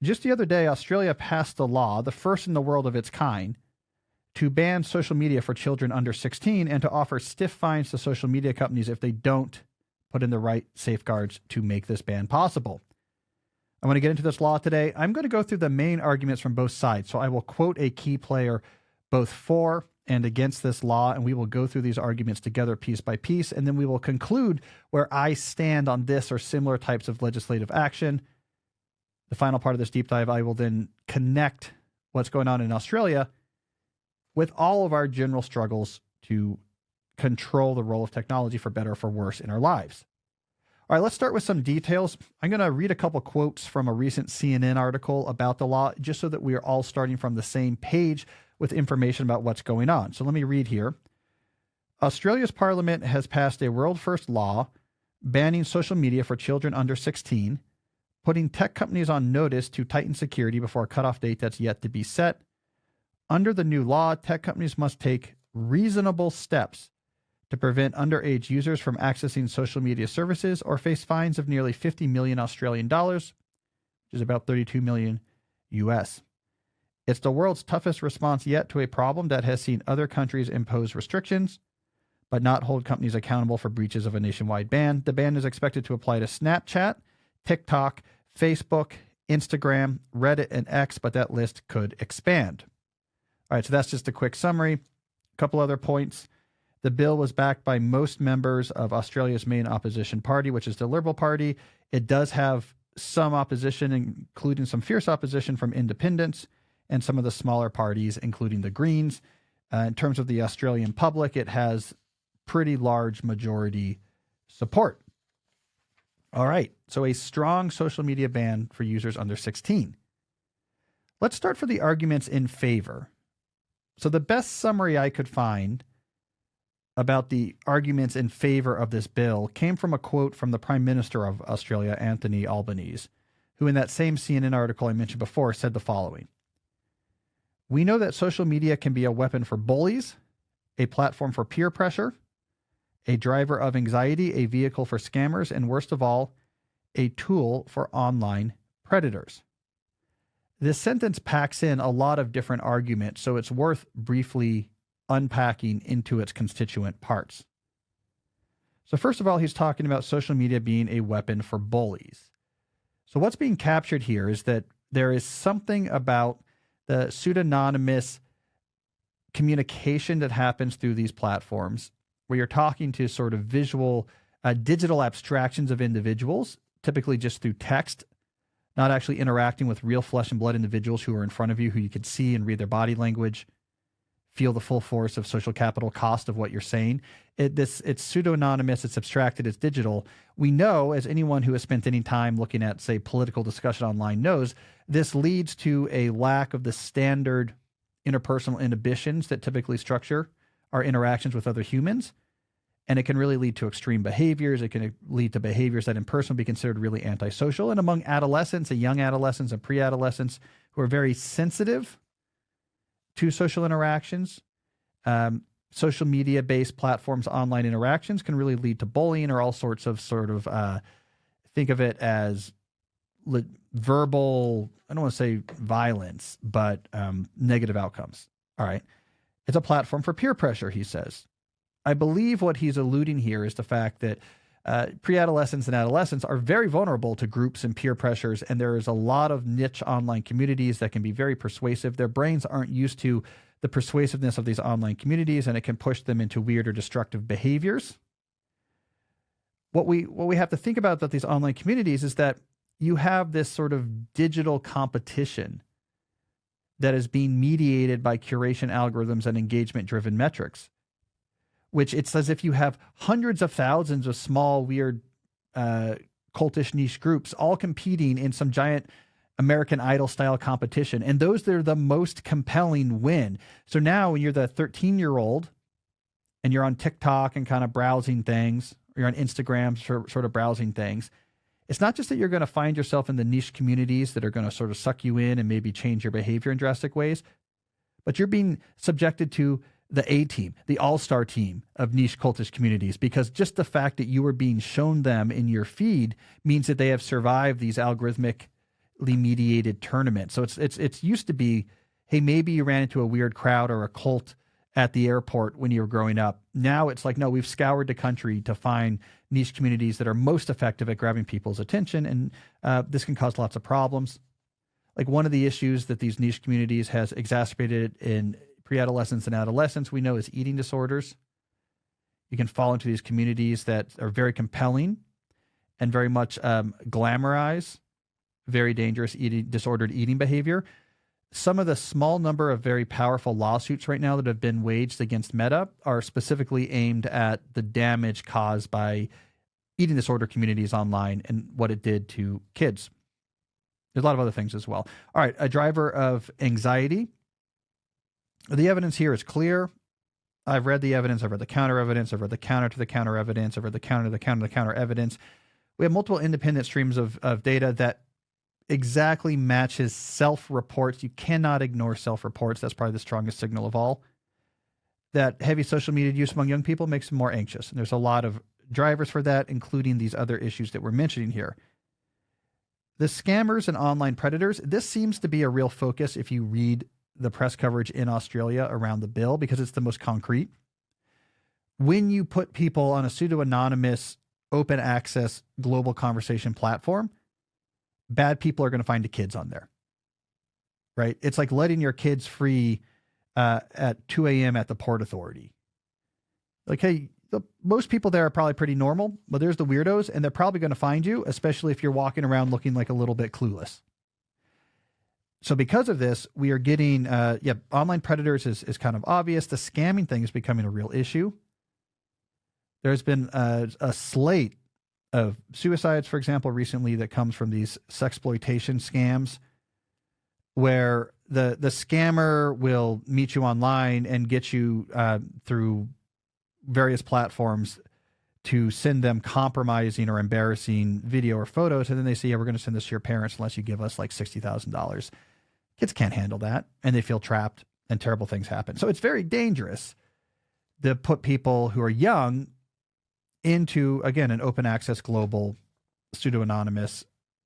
Just the other day, Australia passed a law, the first in the world of its kind, to ban social media for children under 16 and to offer stiff fines to social media companies if they don't put in the right safeguards to make this ban possible. I want to get into this law today. I'm going to go through the main arguments from both sides. So I will quote a key player both for and against this law, and we will go through these arguments together piece by piece, and then we will conclude where I stand on this or similar types of legislative action. The final part of this deep dive, I will then connect what's going on in Australia with all of our general struggles to control the role of technology for better or for worse in our lives. All right, let's start with some details. I'm going to read a couple quotes from a recent CNN article about the law, just so that we are all starting from the same page with information about what's going on. So let me read here. Australia's parliament has passed a world-first law banning social media for children under 16, putting tech companies on notice to tighten security before a cutoff date that's yet to be set. Under the new law, tech companies must take reasonable steps to prevent underage users from accessing social media services or face fines of nearly 50 million Australian dollars, which is about 32 million US. It's the world's toughest response yet to a problem that has seen other countries impose restrictions, but not hold companies accountable for breaches of a nationwide ban. The ban is expected to apply to Snapchat, TikTok, Facebook, Instagram, Reddit, and X, but that list could expand. All right, so that's just a quick summary. A couple other points. The bill was backed by most members of Australia's main opposition party, which is the Liberal Party. It does have some opposition, including some fierce opposition from independents and some of the smaller parties, including the Greens. In terms of the Australian public, it has pretty large majority support. All right, so a strong social media ban for users under 16. Let's start for the arguments in favor. So the best summary I could find about the arguments in favor of this bill came from a quote from the Prime Minister of Australia, Anthony Albanese, who in that same CNN article I mentioned before said the following: "We know that social media can be a weapon for bullies, a platform for peer pressure, a driver of anxiety, a vehicle for scammers, and worst of all, a tool for online predators." This sentence packs in a lot of different arguments, so it's worth briefly unpacking into its constituent parts. So first of all, he's talking about social media being a weapon for bullies. So what's being captured here is that there is something about the pseudonymous communication that happens through these platforms where you're talking to sort of visual, digital abstractions of individuals, typically just through text, not actually interacting with real flesh and blood individuals who are in front of you, who you can see and read their body language, feel the full force of social capital cost of what you're saying. It's pseudo-anonymous, it's abstracted, it's digital. We know, as anyone who has spent any time looking at, say, political discussion online knows, this leads to a lack of the standard interpersonal inhibitions that typically structure our interactions with other humans. And it can really lead to extreme behaviors. It can lead to behaviors that in person would be considered really antisocial. And among adolescents and young adolescents and pre-adolescents who are very sensitive to social interactions, social media-based platforms, online interactions can really lead to bullying or all sorts of think of it as verbal, I don't want to say violence, but negative outcomes. All right. It's a platform for peer pressure, he says. I believe what he's alluding here is the fact that pre-adolescents and adolescents are very vulnerable to groups and peer pressures, and there is a lot of niche online communities that can be very persuasive. Their brains aren't used to the persuasiveness of these online communities, and it can push them into weird or destructive behaviors. What we have to think about these online communities is that you have this sort of digital competition that is being mediated by curation algorithms and engagement-driven metrics, which it's as if you have hundreds of thousands of small, weird, cultish niche groups all competing in some giant American Idol style competition. And those that are the most compelling win. So now when you're the 13-year-old and you're on TikTok and kind of browsing things, or you're on Instagram sort of browsing things, it's not just that you're going to find yourself in the niche communities that are going to sort of suck you in and maybe change your behavior in drastic ways, but you're being subjected to the A team, the all-star team of niche cultish communities, because just the fact that you are being shown them in your feed means that they have survived these algorithmic mediated tournament. So it's used to be, hey, maybe you ran into a weird crowd or a cult at the airport when you were growing up. Now it's like, no, we've scoured the country to find niche communities that are most effective at grabbing people's attention. And this can cause lots of problems. Like one of the issues that these niche communities has exacerbated in pre-adolescence and adolescence, we know, is eating disorders. You can fall into these communities that are very compelling and very much glamorize very dangerous disordered eating behavior. Some of the small number of very powerful lawsuits right now that have been waged against Meta are specifically aimed at the damage caused by eating disorder communities online and what it did to kids. There's a lot of other things as well. All right, a driver of anxiety. The evidence here is clear. I've read the evidence. I've read the counter evidence. I've read the counter to the counter evidence. I've read the counter to the counter to the counter evidence. We have multiple independent streams of data that exactly matches self-reports. You cannot ignore self-reports. That's probably the strongest signal of all. That heavy social media use among young people makes them more anxious. And there's a lot of drivers for that, including these other issues that we're mentioning here. The scammers and online predators, this seems to be a real focus if you read the press coverage in Australia around the bill, because it's the most concrete. When you put people on a pseudo-anonymous, open access, global conversation platform, bad people are going to find the kids on there, right? It's like letting your kids free at 2 a.m. at the Port Authority. Like, hey, most people there are probably pretty normal, but there's the weirdos, and they're probably going to find you, especially if you're walking around looking like a little bit clueless. So because of this, we are getting, online predators is kind of obvious. The scamming thing is becoming a real issue. There's been a slate of suicides, for example, recently that comes from these sexploitation scams where the scammer will meet you online and get you through various platforms to send them compromising or embarrassing video or photos. And then they say, yeah, we're going to send this to your parents unless you give us like $60,000. Kids can't handle that, and they feel trapped, and terrible things happen. So it's very dangerous to put people who are young into, again, an open access, global, pseudo-anonymous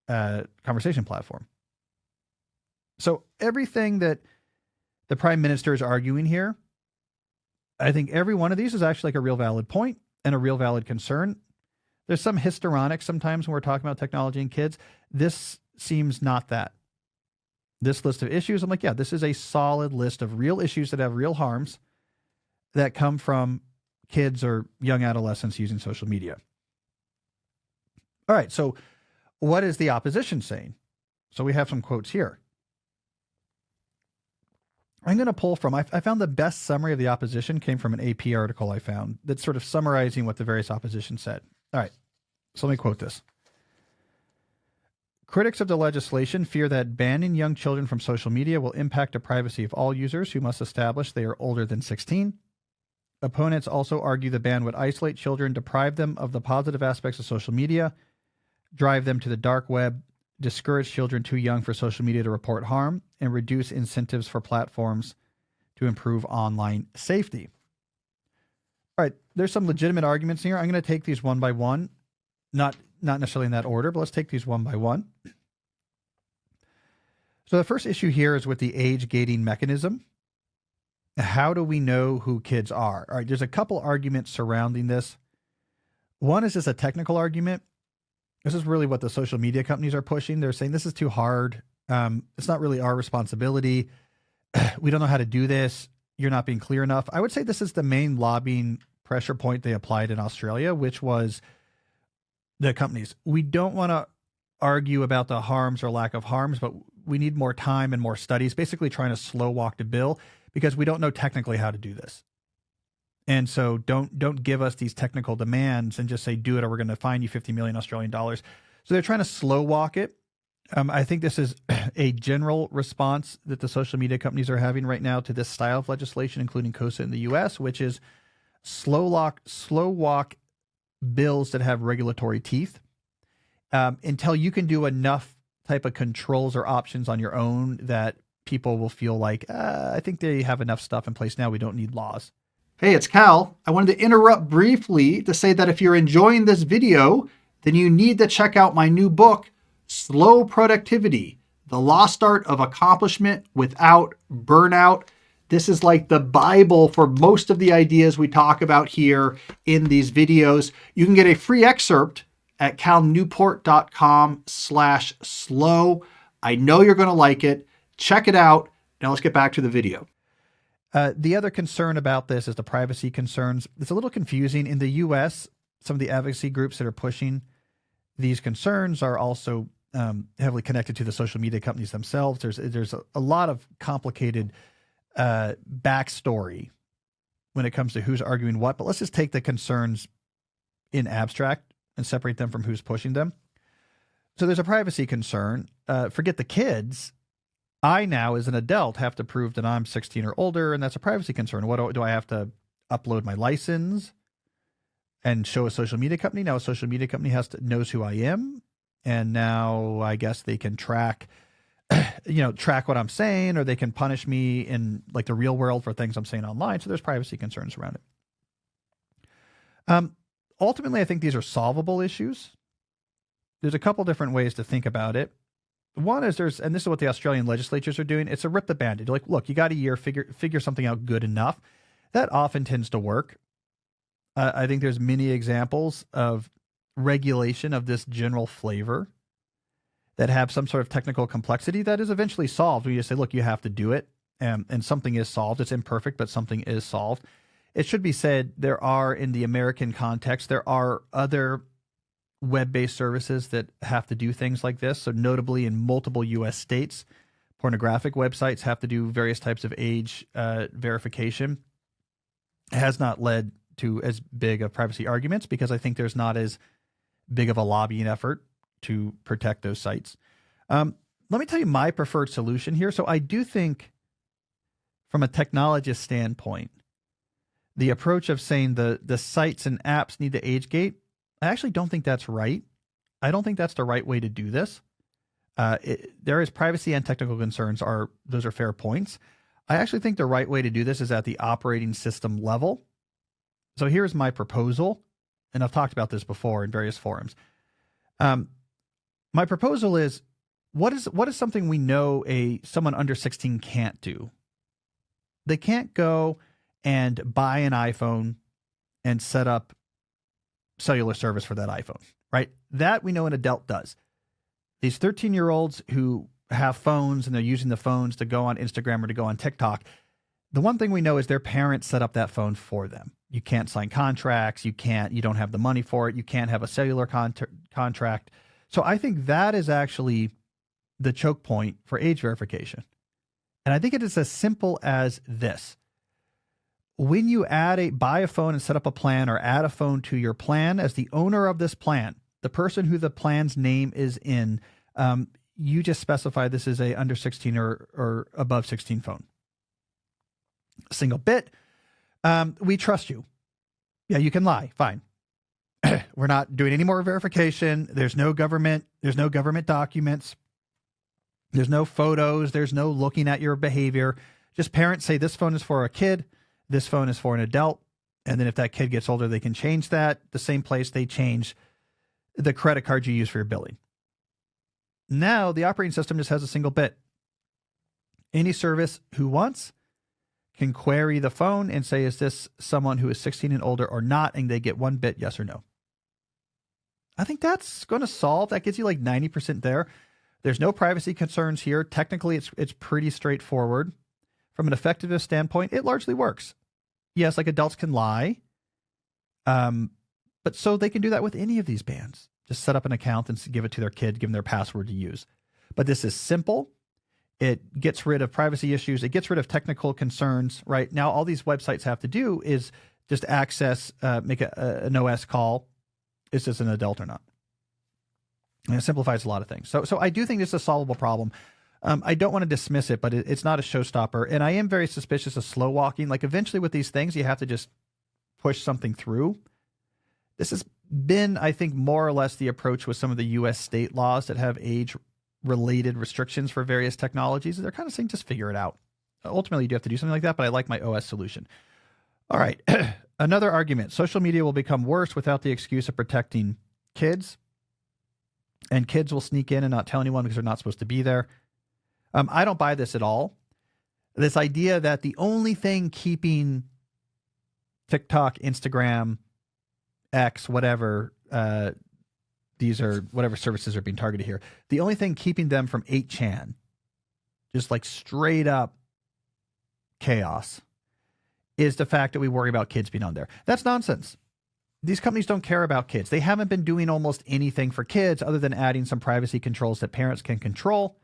conversation platform. So everything that the Prime Minister is arguing here, I think every one of these is actually like a real valid point and a real valid concern. There's some histrionics sometimes when we're talking about technology and kids. This seems not that. This list of issues, I'm like, yeah, this is a solid list of real issues that have real harms that come from kids or young adolescents using social media. All right, so what is the opposition saying? So we have some quotes here. I'm going to pull from, I found the best summary of the opposition came from an AP article I found that's sort of summarizing what the various opposition said. All right, so let me quote this. Critics of the legislation fear that banning young children from social media will impact the privacy of all users who must establish they are older than 16. Opponents also argue the ban would isolate children, deprive them of the positive aspects of social media, drive them to the dark web, discourage children too young for social media to report harm, and reduce incentives for platforms to improve online safety. All right, there's some legitimate arguments here. I'm going to take these one by one, not necessarily in that order, but let's take these one by one. So the first issue here is with the age gating mechanism. How do we know who kids are? All right, there's a couple arguments surrounding this. One is just a technical argument. This is really what the social media companies are pushing. They're saying this is too hard. It's not really our responsibility. We don't know how to do this. You're not being clear enough. I would say this is the main lobbying pressure point they applied in Australia, which was the companies. We don't want to argue about the harms or lack of harms, but we need more time and more studies, basically trying to slow walk the bill because we don't know technically how to do this. And so don't give us these technical demands and just say, do it, or we're going to fine you 50 million Australian dollars. So they're trying to slow walk it. I think this is a general response that the social media companies are having right now to this style of legislation, including COSA in the US, which is slow walk bills that have regulatory teeth until you can do enough type of controls or options on your own that people will feel like, I think they have enough stuff in place now. We don't need laws. Hey, it's Cal. I wanted to interrupt briefly to say that if you're enjoying this video, then you need to check out my new book, Slow Productivity, The lost art of accomplishment without burnout. This is like the Bible for most of the ideas we talk about here in these videos. You can get a free excerpt at calnewport.com/slow. I know you're going to like it. Check it out. Now let's get back to the video. The other concern about this is the privacy concerns. It's a little confusing. In the U.S., some of the advocacy groups that are pushing these concerns are also heavily connected to the social media companies themselves. There's a lot of complicated backstory when it comes to who's arguing what, but let's just take the concerns in abstract and separate them from who's pushing them. So there's a privacy concern. Forget the kids. I now, as an adult, have to prove that I'm 16 or older, and that's a privacy concern. What do I have to upload my license and show a social media company? Now a social media company knows who I am, and now I guess they can track what I'm saying, or they can punish me in like the real world for things I'm saying online. So there's privacy concerns around it. Ultimately, I think these are solvable issues. There's a couple different ways to think about it. One is and this is what the Australian legislatures are doing. It's a rip the Band-Aid. You're like, look, you got a year, figure something out good enough. That often tends to work. I think there's many examples of regulation of this general flavor that have some sort of technical complexity that is eventually solved. We just say, look, you have to do it. And something is solved. It's imperfect, but something is solved. It should be said, in the American context, there are other web-based services that have to do things like this. So notably in multiple U.S. states, pornographic websites have to do various types of age verification. It has not led to as big of privacy arguments because I think there's not as big of a lobbying effort to protect those sites. Let me tell you my preferred solution here. So I do think from a technologist standpoint, the approach of saying the sites and apps need to age gate, I actually don't think that's right. I don't think that's the right way to do this. There is privacy and technical concerns. Those are fair points. I actually think the right way to do this is at the operating system level. So here's my proposal, and I've talked about this before in various forums. My proposal is, what is something we know someone under 16 can't do? They can't go and buy an iPhone and set up cellular service for that iPhone, right? That we know an adult does. These 13-year-olds who have phones and they're using the phones to go on Instagram or to go on TikTok, the one thing we know is their parents set up that phone for them. You can't sign contracts. You don't have the money for it. You can't have a cellular contract. So I think that is actually the choke point for age verification. And I think it is as simple as this. When you buy a phone and set up a plan, or add a phone to your plan, as the owner of this plan, the person who the plan's name is in, you just specify this is a under 16 or above 16 phone. Single bit. We trust you. Yeah, you can lie. Fine. We're not doing any more verification. There's no government documents. There's no photos. There's no looking at your behavior. Just parents say this phone is for a kid. This phone is for an adult. And then if that kid gets older, they can change that. The same place they change the credit card you use for your billing. Now the operating system just has a single bit. Any service who wants can query the phone and say, is this someone who is 16 and older or not? And they get one bit, yes or no. I think that's going to solve. That gets you like 90% there. There's no privacy concerns here. Technically, it's pretty straightforward. From an effectiveness standpoint, it largely works. Yes, like adults can lie. But so they can do that with any of these bans. Just set up an account and give it to their kid, give them their password to use. But this is simple. It gets rid of privacy issues. It gets rid of technical concerns, right? Now, all these websites have to do is just access, make an OS call. Is this an adult or not? And it simplifies a lot of things. So I do think this is a solvable problem. I don't want to dismiss it, but it's not a showstopper. And I am very suspicious of slow walking. Like eventually with these things, you have to just push something through. This has been, I think, more or less the approach with some of the U.S. state laws that have age-related restrictions for various technologies. They're kind of saying, just figure it out. Ultimately, you do have to do something like that, but I like my OS solution. All right. Another argument. Social media will become worse without the excuse of protecting kids. And kids will sneak in and not tell anyone because they're not supposed to be there. I don't buy this at all. This idea that the only thing keeping TikTok, Instagram, X, whatever, these are whatever services are being targeted here, the only thing keeping them from 8chan, just like straight up chaos, is the fact that we worry about kids being on there. That's nonsense. These companies don't care about kids. They haven't been doing almost anything for kids other than adding some privacy controls that parents can control,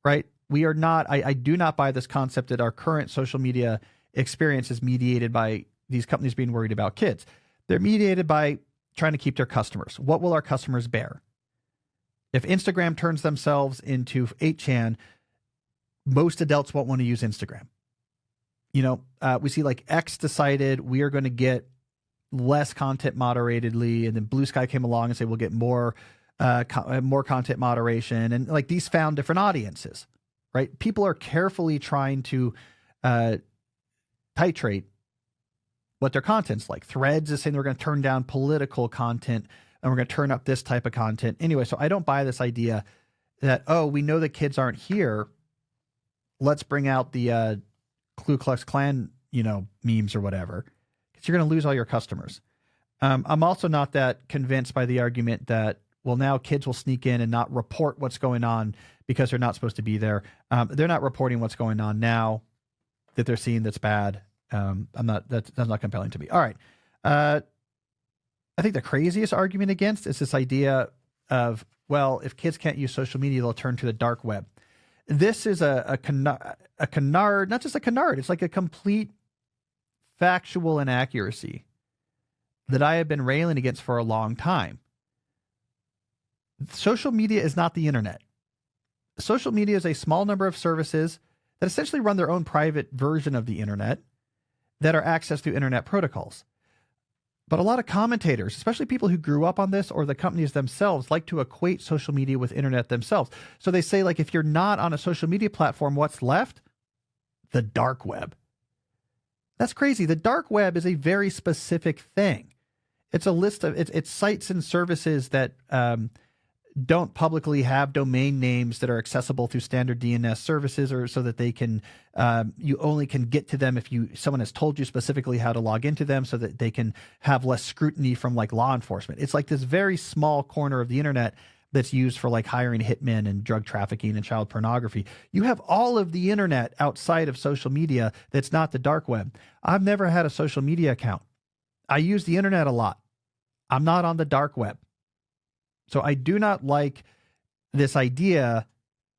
right? We are not, I do not buy this concept that our current social media experience is mediated by these companies being worried about kids. They're mediated by trying to keep their customers. What will our customers bear? If Instagram turns themselves into 8chan, most adults won't want to use Instagram. We see like X decided we are going to get less content moderatedly, and then Blue Sky came along and said we'll get more content moderation, and like these found different audiences, right? People are carefully trying to titrate what their content's like. Threads is saying we're going to turn down political content and we're going to turn up this type of content. Anyway, so I don't buy this idea that, oh, we know the kids aren't here, let's bring out the Ku Klux Klan, memes or whatever, because you're going to lose all your customers. I'm also not that convinced by the argument that, well, now kids will sneak in and not report what's going on because they're not supposed to be there. They're not reporting what's going on now that they're seeing that's bad. That's not compelling to me. All right. I think the craziest argument against is this idea of, well, if kids can't use social media, they'll turn to the dark web. This is a canard, not just a canard. It's like a complete factual inaccuracy that I have been railing against for a long time. Social media is not the internet. Social media is a small number of services that essentially run their own private version of the internet that are accessed through internet protocols. But a lot of commentators, especially people who grew up on this or the companies themselves, like to equate social media with internet themselves. So they say, like, if you're not on a social media platform, what's left? The dark web. That's crazy. The dark web is a very specific thing. It's a list of, it's sites and services that don't publicly have domain names that are accessible through standard DNS services, or so that they can, you only can get to them if someone has told you specifically how to log into them, so that they can have less scrutiny from like law enforcement. It's like this very small corner of the internet that's used for like hiring hitmen and drug trafficking and child pornography. You have all of the internet outside of social media that's not the dark web. I've never had a social media account. I use the internet a lot. I'm not on the dark web. So I do not like this idea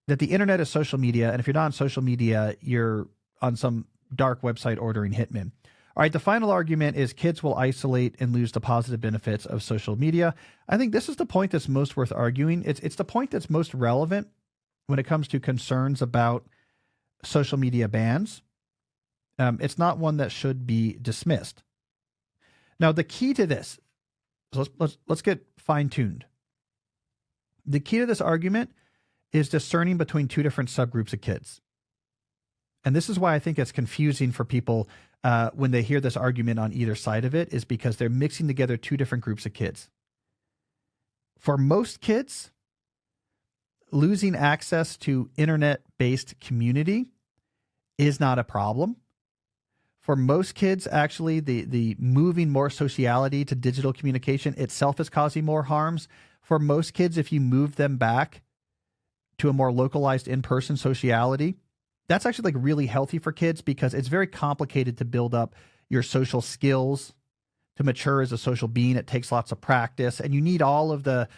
that the internet is social media, and if you're not on social media, you're on some dark website ordering hitmen. All right, the final argument is kids will isolate and lose the positive benefits of social media. I think this is the point that's most worth arguing. It's the point that's most relevant when it comes to concerns about social media bans. It's not one that should be dismissed. Now, the key to this, so let's get fine-tuned. The key to this argument is discerning between two different subgroups of kids. And this is why I think it's confusing for people when they hear this argument on either side of it, is because they're mixing together two different groups of kids. For most kids, losing access to internet-based community is not a problem. For most kids, actually, the moving more sociality to digital communication itself is causing more harms. For most kids, if you move them back to a more localized in-person sociality, that's actually like really healthy for kids, because it's very complicated to build up your social skills, to mature as a social being. It takes lots of practice, and you need all of the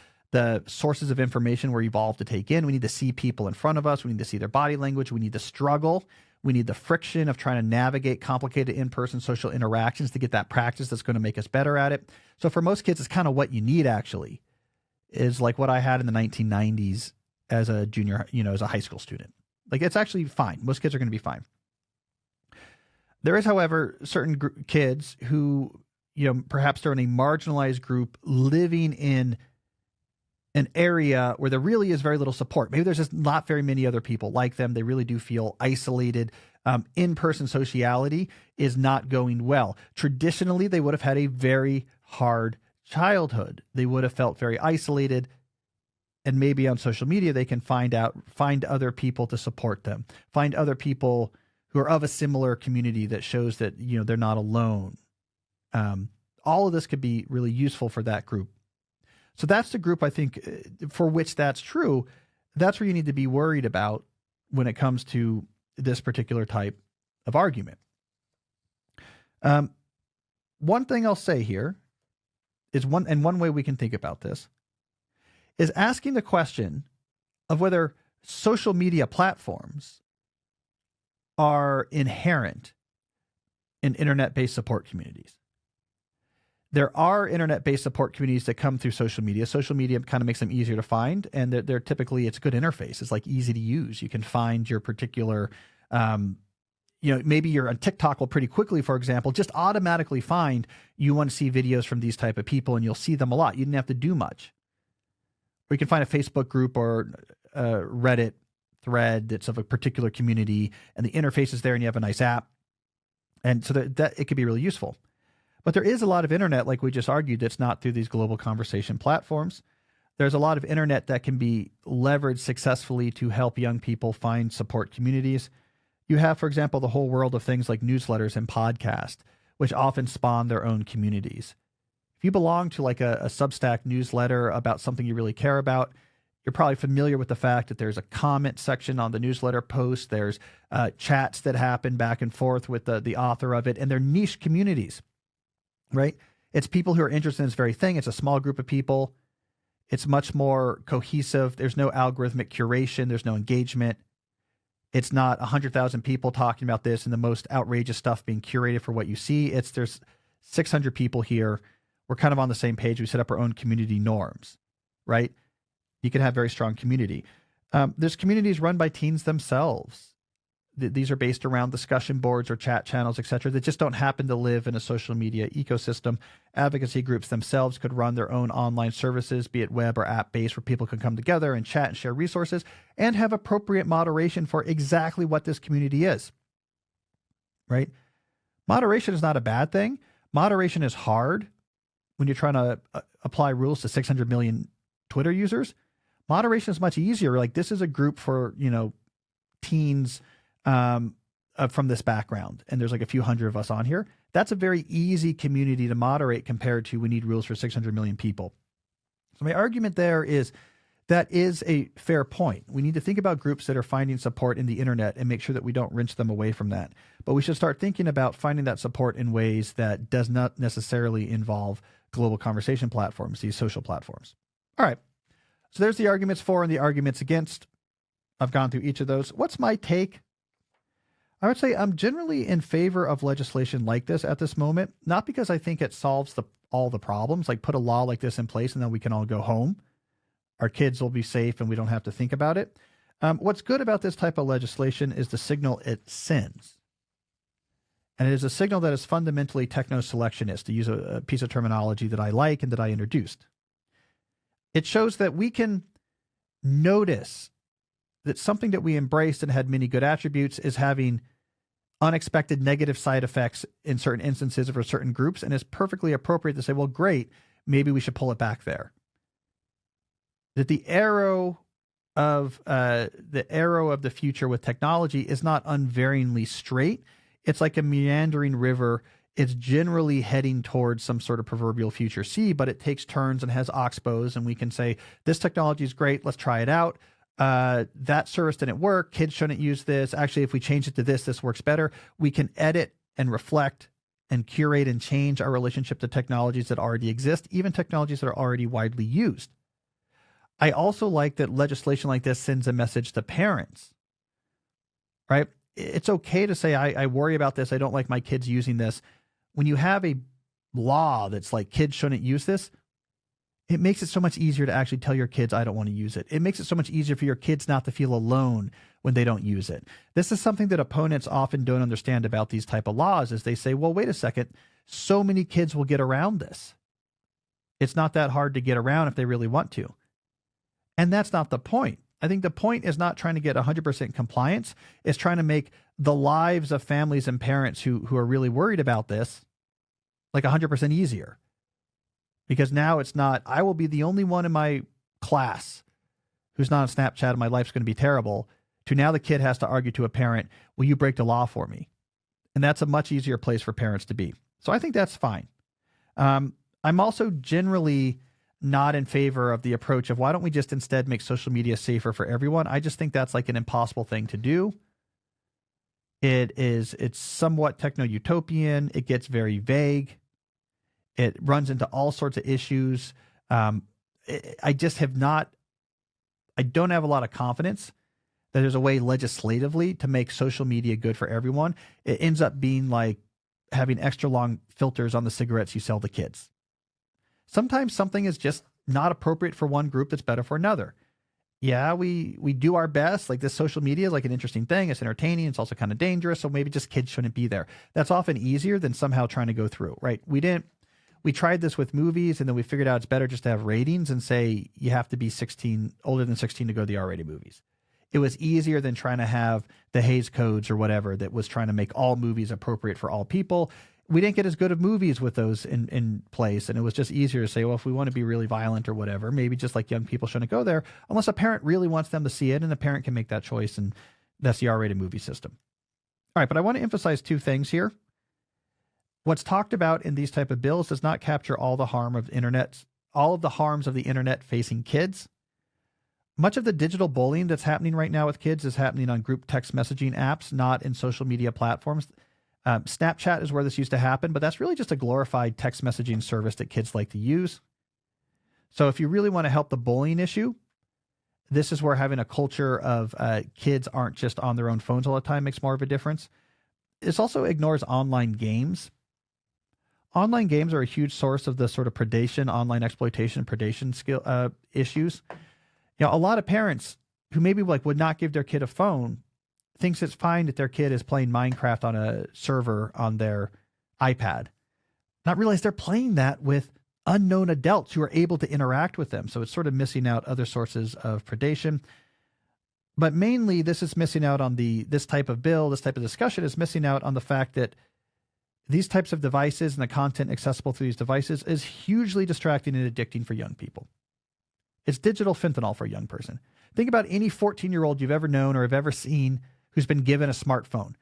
sources of information we're evolved to take in. We need to see people in front of us. We need to see their body language. We need the struggle. We need the friction of trying to navigate complicated in-person social interactions to get that practice that's going to make us better at it. So for most kids, it's kind of what you need, actually, is like what I had in the 1990s as a junior, as a high school student. Like, it's actually fine. Most kids are going to be fine. There is, however, certain kids who, perhaps they're in a marginalized group living in an area where there really is very little support. Maybe there's just not very many other people like them. They really do feel isolated. In-person sociality is not going well. Traditionally, they would have had a very hard childhood. They would have felt very isolated. And maybe on social media, they can find other people to support them, find other people who are of a similar community that shows that, they're not alone. All of this could be really useful for that group. So that's the group, I think, for which that's true. That's where you need to be worried about when it comes to this particular type of argument. One thing I'll say here is one way we can think about this is asking the question of whether social media platforms are inherent in internet-based support communities. There are internet-based support communities that come through social media. Social media kind of makes them easier to find, and they're typically, it's a good interface. It's like easy to use. You can find your particular, maybe you're on TikTok will pretty quickly, for example, just automatically find you want to see videos from these type of people, and you'll see them a lot. You didn't have to do much. Or you can find a Facebook group or a Reddit thread that's of a particular community, and the interface is there, and you have a nice app. And so that it could be really useful. But there is a lot of internet, like we just argued, that's not through these global conversation platforms. There's a lot of internet that can be leveraged successfully to help young people find support communities. You have, for example, the whole world of things like newsletters and podcasts, which often spawn their own communities. If you belong to like a Substack newsletter about something you really care about, you're probably familiar with the fact that there's a comment section on the newsletter post. There's chats that happen back and forth with the author of it, and they're niche communities. Right? It's people who are interested in this very thing. It's a small group of people. It's much more cohesive. There's no algorithmic curation. There's no engagement. It's not 100,000 people talking about this and the most outrageous stuff being curated for what you see. There's 600 people here. We're kind of on the same page. We set up our own community norms, right? You can have very strong community. There's communities run by teens themselves. These are based around discussion boards or chat channels, et cetera, that just don't happen to live in a social media ecosystem. Advocacy groups themselves could run their own online services, be it web or app-based, where people can come together and chat and share resources and have appropriate moderation for exactly what this community is, right? Moderation is not a bad thing. Moderation is hard when you're trying to apply rules to 600 million Twitter users. Moderation is much easier. Like, this is a group for, teens from this background, and there's like a few hundred of us on here. That's a very easy community to moderate compared to we need rules for 600 million people. So my argument there is that is a fair point. We need to think about groups that are finding support in the internet and make sure that we don't wrench them away from that. But we should start thinking about finding that support in ways that does not necessarily involve global conversation platforms, these social platforms. All right. So there's the arguments for and the arguments against. I've gone through each of those. What's my take? I would say I'm generally in favor of legislation like this at this moment, not because I think it solves all the problems, like put a law like this in place and then we can all go home. Our kids will be safe and we don't have to think about it. What's good about this type of legislation is the signal it sends. And it is a signal that is fundamentally techno-selectionist, to use a piece of terminology that I like and that I introduced. It shows that we can notice that something that we embraced and had many good attributes is having unexpected negative side effects in certain instances or for certain groups, and it's perfectly appropriate to say, well, great, maybe we should pull it back there. That the arrow of the future with technology is not unvaryingly straight. It's like a meandering river. It's generally heading towards some sort of proverbial future sea, but it takes turns and has oxbows, and we can say, this technology is great, let's try it out. That service didn't work. Kids shouldn't use this. Actually, if we change it to this works better. We can edit and reflect and curate and change our relationship to technologies that already exist, even technologies that are already widely used. I also like that legislation like this sends a message to parents, right? It's okay to say, I worry about this. I don't like my kids using this. When you have a law that's like kids shouldn't use this, it makes it so much easier to actually tell your kids, I don't want to use it. It makes it so much easier for your kids not to feel alone when they don't use it. This is something that opponents often don't understand about these type of laws, is they say, well, wait a second, so many kids will get around this. It's not that hard to get around if they really want to. And that's not the point. I think the point is not trying to get 100% compliance. It's trying to make the lives of families and parents who are really worried about this like 100% easier. Because now it's not, I will be the only one in my class who's not on Snapchat and my life's going to be terrible, to now the kid has to argue to a parent, will you break the law for me? And that's a much easier place for parents to be. So I think that's fine. I'm also generally not in favor of the approach of why don't we just instead make social media safer for everyone? I just think that's like an impossible thing to do. It's somewhat techno-utopian. It gets very vague. It runs into all sorts of issues. I don't have a lot of confidence that there's a way legislatively to make social media good for everyone. It ends up being like having extra long filters on the cigarettes you sell to kids. Sometimes something is just not appropriate for one group that's better for another. Yeah, we do our best. Like this social media is like an interesting thing. It's entertaining. It's also kind of dangerous. So maybe just kids shouldn't be there. That's often easier than somehow trying to go through, right? We tried this with movies and then we figured out it's better just to have ratings and say you have to be older than 16 to go to the R-rated movies. It was easier than trying to have the Hays Codes or whatever that was trying to make all movies appropriate for all people. We didn't get as good of movies with those in place. And it was just easier to say, well, if we want to be really violent or whatever, maybe just like young people shouldn't go there unless a parent really wants them to see it and the parent can make that choice. And that's the R-rated movie system. All right. But I want to emphasize two things here. What's talked about in these type of bills does not capture all the harms of the internet facing kids. Much of the digital bullying that's happening right now with kids is happening on group text messaging apps, not in social media platforms. Snapchat is where this used to happen, but that's really just a glorified text messaging service that kids like to use. So if you really want to help the bullying issue, this is where having a culture of kids aren't just on their own phones all the time makes more of a difference. This also ignores online games. Online games are a huge source of the sort of predation, online exploitation, predation skill issues. A lot of parents who maybe would not give their kid a phone thinks it's fine that their kid is playing Minecraft on a server on their iPad, not realize they're playing that with unknown adults who are able to interact with them. So it's sort of missing out other sources of predation. But mainly this is missing out on this type of bill, this type of discussion is missing out on the fact that these types of devices and the content accessible through these devices is hugely distracting and addicting for young people. It's digital fentanyl for a young person. Think about any 14-year-old you've ever known or have ever seen who's been given a smartphone.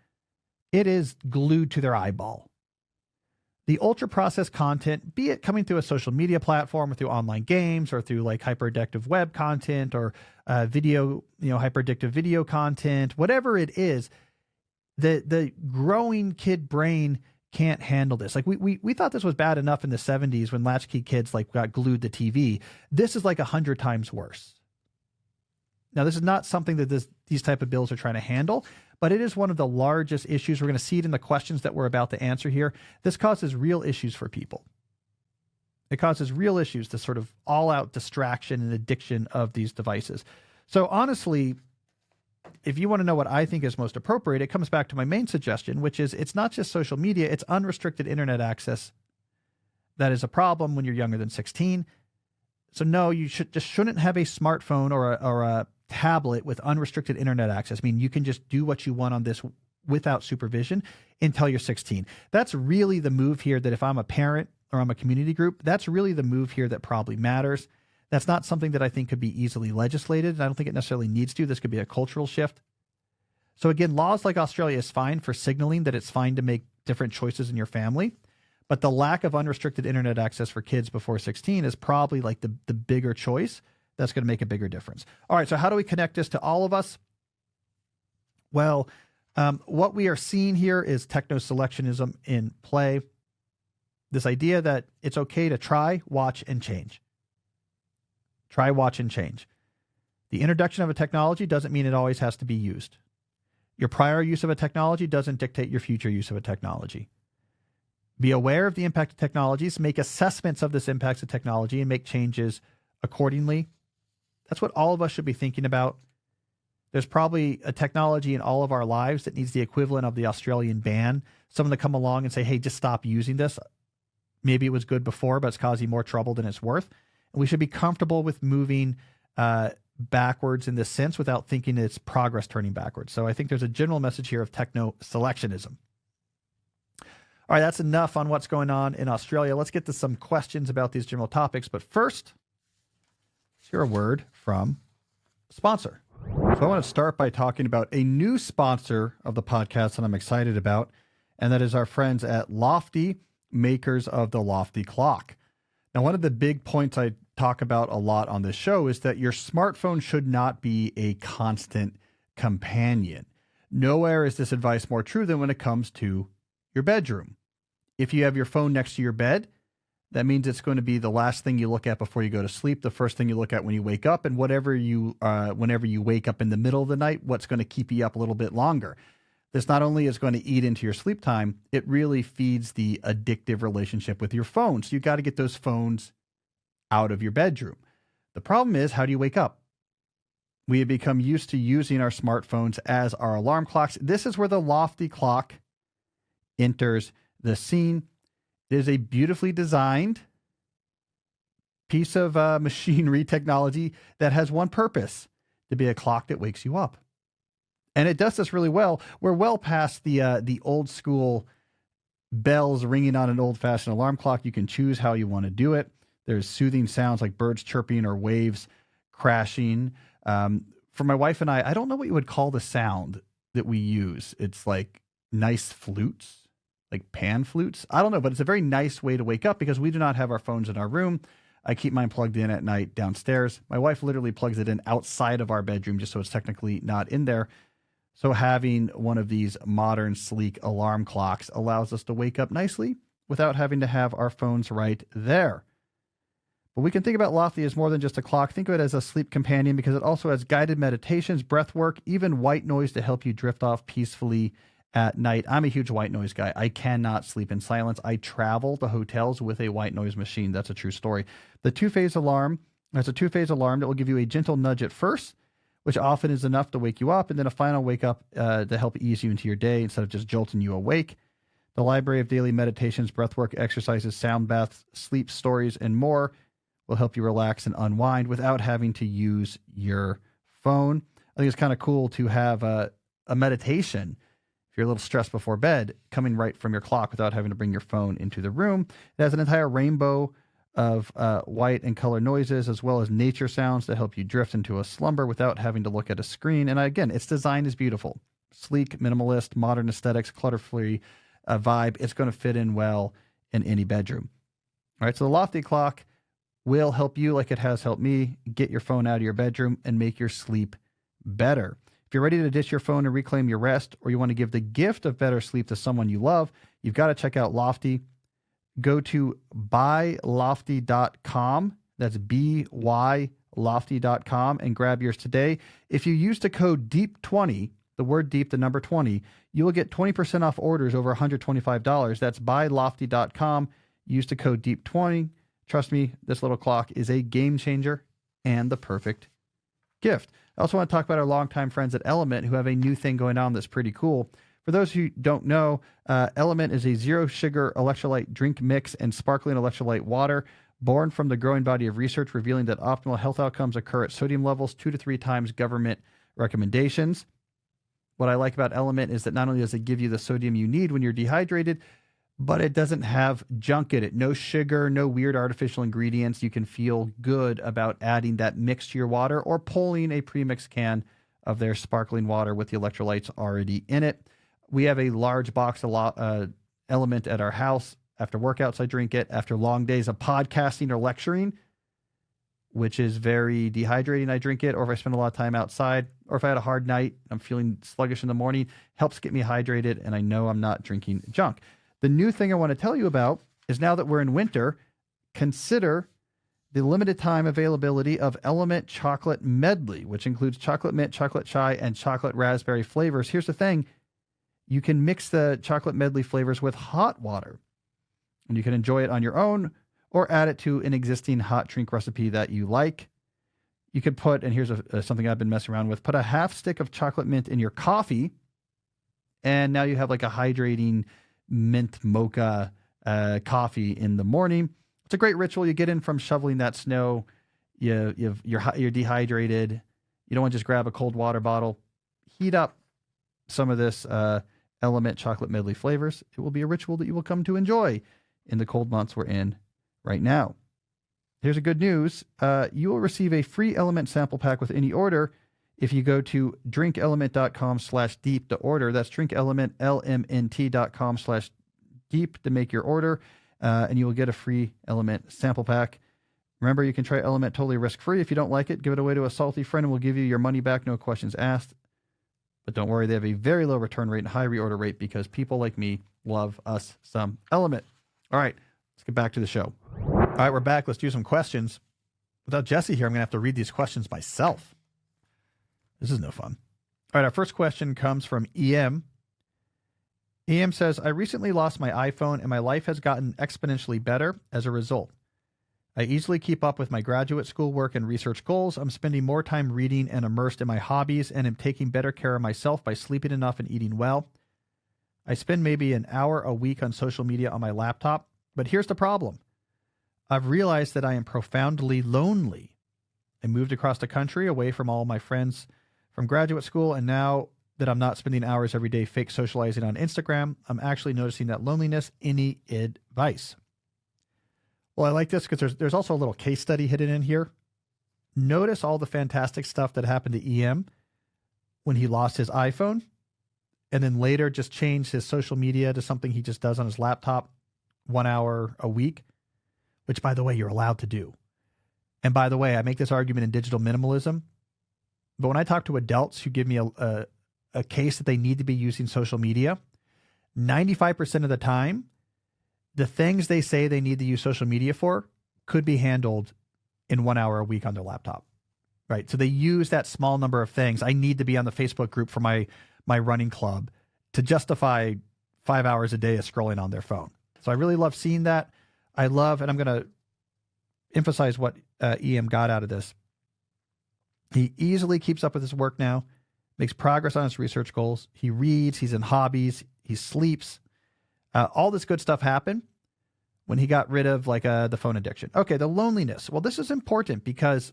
It is glued to their eyeball. The ultra-processed content, be it coming through a social media platform or through online games or through like hyper-addictive web content or video, hyper-addictive video content, whatever it is, the growing kid brain can't handle this. Like we thought this was bad enough in the 70s when latchkey kids got glued to TV. This is like 100 times worse. Now, this is not something that these type of bills are trying to handle, but it is one of the largest issues. We're going to see it in the questions that we're about to answer here. This causes real issues for people. It causes real issues, the sort of all-out distraction and addiction of these devices. So honestly, if you want to know what I think is most appropriate, it comes back to my main suggestion, which is it's not just social media, it's unrestricted internet access that is a problem when you're younger than 16. So no, you shouldn't have a smartphone or a tablet with unrestricted internet access. I mean, you can just do what you want on this without supervision until you're 16. That's really the move here that if I'm a parent or I'm a community group, that's really the move here that probably matters. That's not something that I think could be easily legislated. I don't think it necessarily needs to. This could be a cultural shift. So again, laws like Australia is fine for signaling that it's fine to make different choices in your family. But the lack of unrestricted internet access for kids before 16 is probably like the bigger choice that's going to make a bigger difference. All right, so how do we connect this to all of us? Well, what we are seeing here is techno-selectionism in play. This idea that it's okay to try, watch, and change. Try, watch, and change. The introduction of a technology doesn't mean it always has to be used. Your prior use of a technology doesn't dictate your future use of a technology. Be aware of the impact of technologies, make assessments of this impacts of technology, and make changes accordingly. That's what all of us should be thinking about. There's probably a technology in all of our lives that needs the equivalent of the Australian ban. Someone to come along and say, hey, just stop using this. Maybe it was good before, but it's causing more trouble than it's worth. And we should be comfortable with moving backwards in this sense without thinking it's progress turning backwards. So I think there's a general message here of techno-selectionism. All right, that's enough on what's going on in Australia. Let's get to some questions about these general topics. But first, let's hear a word from sponsor. So I want to start by talking about a new sponsor of the podcast that I'm excited about, and that is our friends at Lofty, makers of the Lofty Clock. Now, one of the big points I talk about a lot on this show is that your smartphone should not be a constant companion. Nowhere is this advice more true than when it comes to your bedroom. If you have your phone next to your bed, that means it's going to be the last thing you look at before you go to sleep, the first thing you look at when you wake up, and whenever you wake up in the middle of the night, what's going to keep you up a little bit longer. This not only is going to eat into your sleep time, it really feeds the addictive relationship with your phone. So you got to get those phones out of your bedroom. The problem is, how do you wake up? We have become used to using our smartphones as our alarm clocks. This is where the Lofty Clock enters the scene. It is a beautifully designed piece of machinery technology that has one purpose: to be a clock that wakes you up. And it does this really well. We're well past the old school bells ringing on an old-fashioned alarm clock. You can choose how you want to do it. There's soothing sounds like birds chirping or waves crashing. For my wife and I don't know what you would call the sound that we use. It's like nice flutes, like pan flutes. I don't know, but it's a very nice way to wake up because we do not have our phones in our room. I keep mine plugged in at night downstairs. My wife literally plugs it in outside of our bedroom just so it's technically not in there. So having one of these modern, sleek alarm clocks allows us to wake up nicely without having to have our phones right there. But we can think about Lofty as more than just a clock. Think of it as a sleep companion because it also has guided meditations, breath work, even white noise to help you drift off peacefully at night. I'm a huge white noise guy. I cannot sleep in silence. I travel to hotels with a white noise machine. That's a true story. The two-phase alarm, there's a two-phase alarm that will give you a gentle nudge at first, which often is enough to wake you up, and then a final wake up to help ease you into your day instead of just jolting you awake. The library of daily meditations, breathwork exercises, sound baths, sleep stories, and more will help you relax and unwind without having to use your phone. I think it's kind of cool to have a meditation, if you're a little stressed before bed, coming right from your clock without having to bring your phone into the room. It has an entire rainbow of white and color noises, as well as nature sounds to help you drift into a slumber without having to look at a screen. And again, its design is beautiful. Sleek, minimalist, modern aesthetics, clutter-free vibe. It's going to fit in well in any bedroom. All right, so the Lofty Clock will help you, like it has helped me, get your phone out of your bedroom and make your sleep better. If you're ready to ditch your phone and reclaim your rest, or you want to give the gift of better sleep to someone you love, you've got to check out Lofty. Go to buylofty.com. That's bylofty.com and grab yours today. If you use the code DEEP20, the word deep, the number 20, you will get 20% off orders over $125. That's buylofty.com. Use the code DEEP20. Trust me, this little clock is a game changer and the perfect gift. I also want to talk about our longtime friends at Element, who have a new thing going on that's pretty cool. For those who don't know, Element is a zero-sugar electrolyte drink mix and sparkling electrolyte water born from the growing body of research revealing that optimal health outcomes occur at sodium levels 2 to 3 times government recommendations. What I like about Element is that not only does it give you the sodium you need when you're dehydrated, but it doesn't have junk in it. No sugar, no weird artificial ingredients. You can feel good about adding that mix to your water or pulling a premixed can of their sparkling water with the electrolytes already in it. We have a large box of Element at our house. After workouts, I drink it. After long days of podcasting or lecturing, which is very dehydrating, I drink it. Or if I spend a lot of time outside, or if I had a hard night, I'm feeling sluggish in the morning, helps get me hydrated, and I know I'm not drinking junk. The new thing I want to tell you about is, now that we're in winter, consider the limited time availability of Element Chocolate Medley, which includes chocolate mint, chocolate chai, and chocolate raspberry flavors. Here's the thing. You can mix the chocolate medley flavors with hot water, and you can enjoy it on your own or add it to an existing hot drink recipe that you like. You could put, and here's something I've been messing around with, put a half stick of chocolate mint in your coffee, and now you have like a hydrating mint mocha coffee in the morning. It's a great ritual. You get in from shoveling that snow. You're dehydrated. You don't want to just grab a cold water bottle. Heat up some of this Element Chocolate Medley flavors. It will be a ritual that you will come to enjoy in the cold months we're in right now. Here's a good news. You will receive a free Element sample pack with any order. If you go to drinkelement.com/deep to order, that's drinkelement.com/deep to make your order, and you will get a free Element sample pack. Remember, you can try Element totally risk-free. If you don't like it, give it away to a salty friend and we'll give you your money back, no questions asked. But don't worry, they have a very low return rate and high reorder rate because people like me love us some Element. All right, let's get back to the show. All right, we're back. Let's do some questions. Without Jesse here, I'm going to have to read these questions myself. This is no fun. All right, our first question comes from EM. EM says, I recently lost my iPhone and my life has gotten exponentially better as a result. I easily keep up with my graduate school work and research goals. I'm spending more time reading and immersed in my hobbies and am taking better care of myself by sleeping enough and eating well. I spend maybe an hour a week on social media on my laptop, but here's the problem. I've realized that I am profoundly lonely. I moved across the country away from all my friends from graduate school, and now that I'm not spending hours every day fake socializing on Instagram, I'm actually noticing that loneliness. Any advice? Well, I like this because there's also a little case study hidden in here. Notice all the fantastic stuff that happened to EM when he lost his iPhone and then later just changed his social media to something he just does on his laptop 1 hour a week, which, by the way, you're allowed to do. And by the way, I make this argument in digital minimalism, but when I talk to adults who give me a case that they need to be using social media, 95% of the time, the things they say they need to use social media for could be handled in 1 hour a week on their laptop, right? So they use that small number of things. I need to be on the Facebook group for my running club to justify 5 hours a day of scrolling on their phone. So I really love seeing that. I love, and I'm going to emphasize what EM got out of this. He easily keeps up with his work now, makes progress on his research goals. He reads, he's in hobbies, he sleeps. All this good stuff happened when he got rid of the phone addiction. Okay, the loneliness. Well, this is important because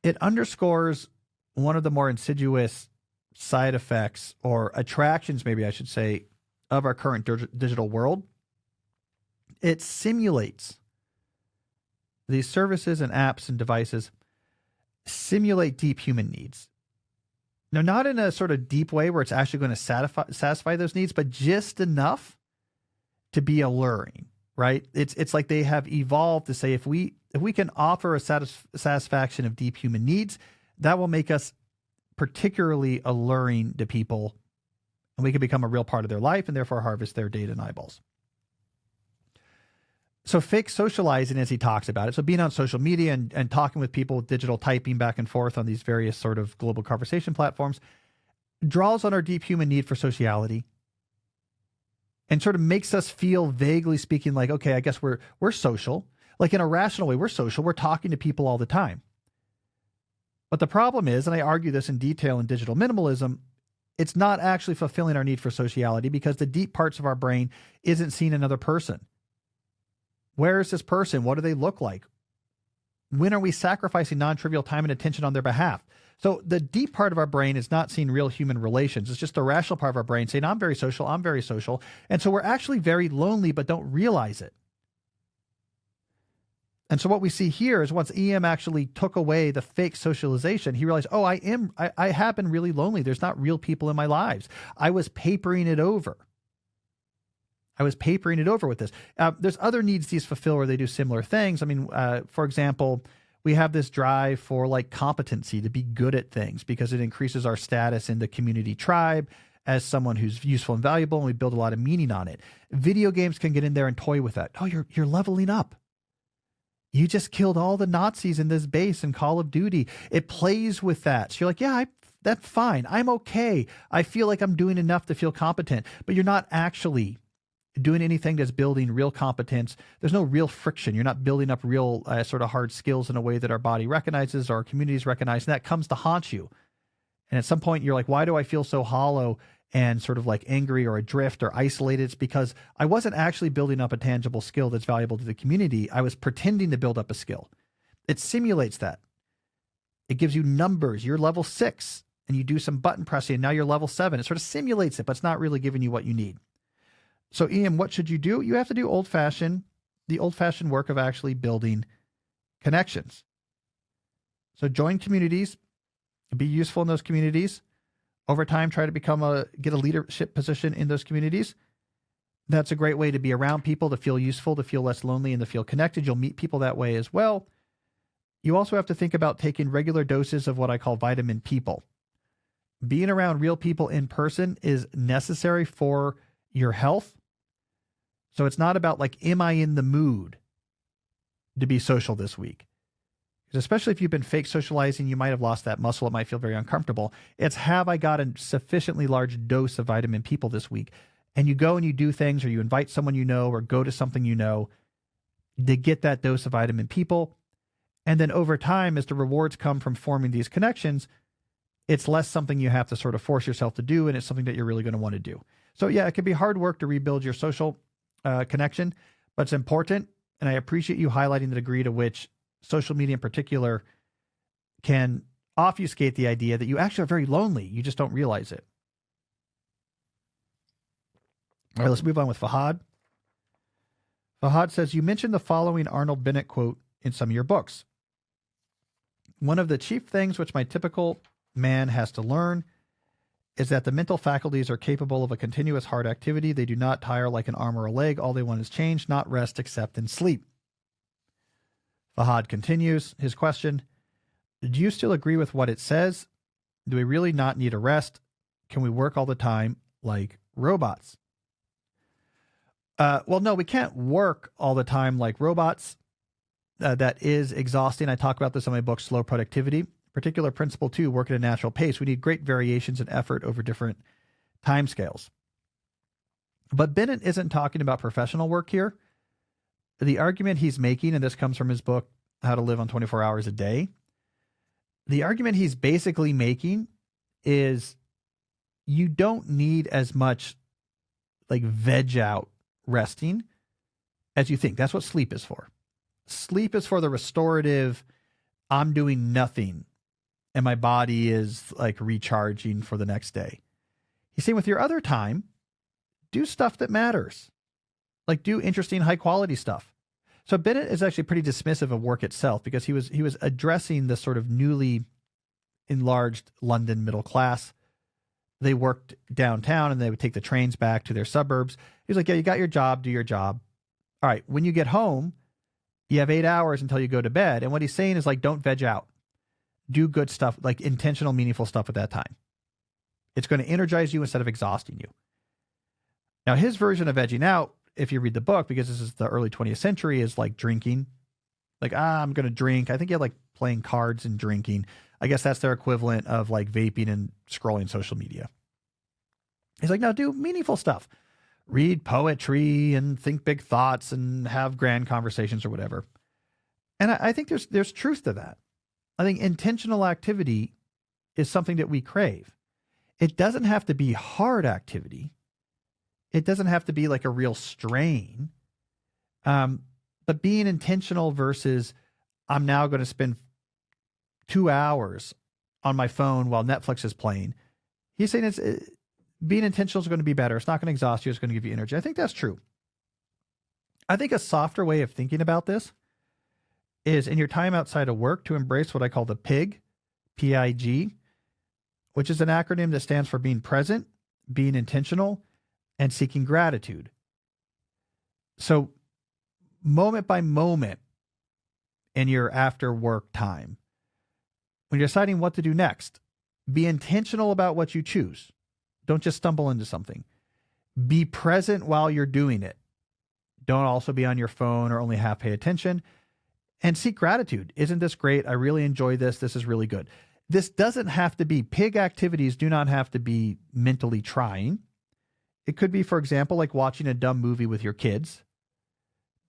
it underscores one of the more insidious side effects or attractions, maybe I should say, of our current digital world. It simulates. These services and apps and devices simulate deep human needs. Now, not in a sort of deep way where it's actually going to satisfy those needs, but just enough to be alluring, right? It's like they have evolved to say if we can offer a satisfaction of deep human needs, that will make us particularly alluring to people, and we can become a real part of their life and therefore harvest their data and eyeballs. So fake socializing, as he talks about it, so being on social media and talking with people with digital typing back and forth on these various sort of global conversation platforms, draws on our deep human need for sociality and sort of makes us feel, vaguely speaking, like, okay, I guess we're social. Like in a rational way, we're social. We're talking to people all the time. But the problem is, and I argue this in detail in digital minimalism, it's not actually fulfilling our need for sociality because the deep parts of our brain isn't seeing another person. Where is this person? What do they look like? When are we sacrificing non-trivial time and attention on their behalf? So the deep part of our brain is not seeing real human relations. It's just the rational part of our brain saying, I'm very social, I'm very social. And so we're actually very lonely, but don't realize it. And so what we see here is once EM actually took away the fake socialization, he realized, oh, I have been really lonely. There's not real people in my lives. I was papering it over. With this. There's other needs these fulfill where they do similar things. I mean, for example, we have this drive for competency, to be good at things because it increases our status in the community tribe as someone who's useful and valuable, and we build a lot of meaning on it. Video games can get in there and toy with that. Oh, you're leveling up. You just killed all the Nazis in this base in Call of Duty. It plays with that. So you're like, yeah, that's fine. I'm okay. I feel like I'm doing enough to feel competent, but you're not actually doing anything that's building real competence. There's no real friction. You're not building up real sort of hard skills in a way that our body recognizes, or our communities recognize, and that comes to haunt you. And at some point you're like, why do I feel so hollow and sort of like angry or adrift or isolated? It's because I wasn't actually building up a tangible skill that's valuable to the community. I was pretending to build up a skill. It simulates that. It gives you numbers. You're level 6 and you do some button pressing and now you're level 7. It sort of simulates it, but it's not really giving you what you need. So Ian, what should you do? You have to do the old-fashioned work of actually building connections. So join communities, Be useful in those communities. Over time, try to get a leadership position in those communities. That's a great way to be around people, to feel useful, to feel less lonely, and to feel connected. You'll meet people that way as well. You also have to think about taking regular doses of what I call vitamin people. Being around real people in person is necessary for your health. So it's not about like, am I in the mood to be social this week? Because especially if you've been fake socializing, you might have lost that muscle. It might feel very uncomfortable. It's, have I got a sufficiently large dose of vitamin people this week? And you go and you do things, or you invite someone you know, or go to something you know to get that dose of vitamin people. And then over time, as the rewards come from forming these connections, it's less something you have to sort of force yourself to do, and it's something that you're really going to want to do. So yeah, it can be hard work to rebuild your social connection, but it's important. And I appreciate you highlighting the degree to which social media in particular can obfuscate the idea that you actually are very lonely. You just don't realize it. All right, let's move on with Fahad. Fahad says, you mentioned the following Arnold Bennett quote in some of your books. One of the chief things which my typical man has to learn is that the mental faculties are capable of a continuous hard activity. They do not tire like an arm or a leg. All they want is change, not rest, except in sleep. Fahad continues his question. Do you still agree with what it says? Do we really not need a rest? Can we work all the time like robots? Well, no, we can't work all the time like robots. That is exhausting. I talk about this in my book, Slow Productivity. Particular principle 2, work at a natural pace. We need great variations in effort over different timescales. But Bennett isn't talking about professional work here. The argument he's making, and this comes from his book, How to Live on 24 Hours a Day. The argument he's basically making is you don't need as much like veg out resting as you think. That's what sleep is for. Sleep is for the restorative, I'm doing nothing and my body is like recharging for the next day. He's saying with your other time, do stuff that matters. Like do interesting, high quality stuff. So Bennett is actually pretty dismissive of work itself because he was addressing this sort of newly enlarged London middle class. They worked downtown and they would take the trains back to their suburbs. He's like, yeah, you got your job, do your job. All right, when you get home, you have 8 hours until you go to bed. And what he's saying is like, don't veg out. Do good stuff, like intentional, meaningful stuff at that time. It's going to energize you instead of exhausting you. Now, his version of vegging out, if you read the book, because this is the early 20th century, is like drinking. Like, I'm going to drink. I think you had like playing cards and drinking. I guess that's their equivalent of like vaping and scrolling social media. He's like, no, do meaningful stuff. Read poetry and think big thoughts and have grand conversations or whatever. And I think there's truth to that. I think intentional activity is something that we crave. It doesn't have to be hard activity. It doesn't have to be like a real strain. But being intentional versus I'm now going to spend 2 hours on my phone while Netflix is playing. He's saying being intentional is going to be better. It's not going to exhaust you. It's going to give you energy. I think that's true. I think a softer way of thinking about this is in your time outside of work to embrace what I call the PIG, P-I-G, which is an acronym that stands for being present, being intentional, and seeking gratitude. So moment by moment in your after work time, when you're deciding what to do next, be intentional about what you choose. Don't just stumble into something. Be present while you're doing it. Don't also be on your phone or only half pay attention. And seek gratitude. Isn't this great? I really enjoy this. This is really good. This doesn't have to be, pig activities do not have to be mentally trying. It could be, for example, like watching a dumb movie with your kids.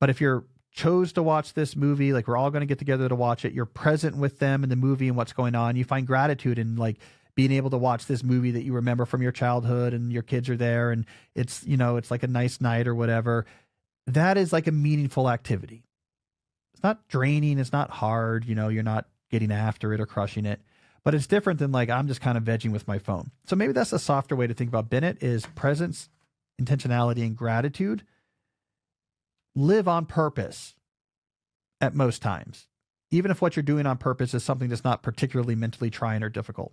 But if you're chose to watch this movie, like we're all going to get together to watch it, you're present with them in the movie and what's going on. You find gratitude in like being able to watch this movie that you remember from your childhood and your kids are there and it's, you know, it's like a nice night or whatever. That is like a meaningful activity. It's not draining. It's not hard. You know, you're not getting after it or crushing it, but it's different than like, I'm just kind of vegging with my phone. So maybe that's a softer way to think about Bennett is presence, intentionality, and gratitude. Live on purpose at most times. even if what you're doing on purpose is something that's not particularly mentally trying or difficult.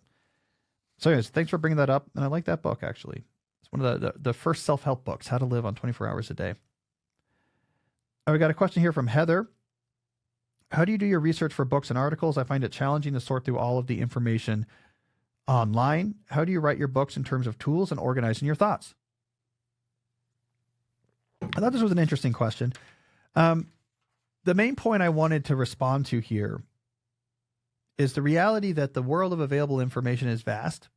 So anyways, thanks for bringing that up. And I like that book, actually. It's one of the first self-help books, How to Live on 24 Hours a Day. We got a question here from Heather. How do you do your research for books and articles? I find it challenging to sort through all of the information online. How do you write your books in terms of tools and organizing your thoughts? I thought this was an interesting question. The main point I wanted to respond to here is the reality that the world of available information is vast.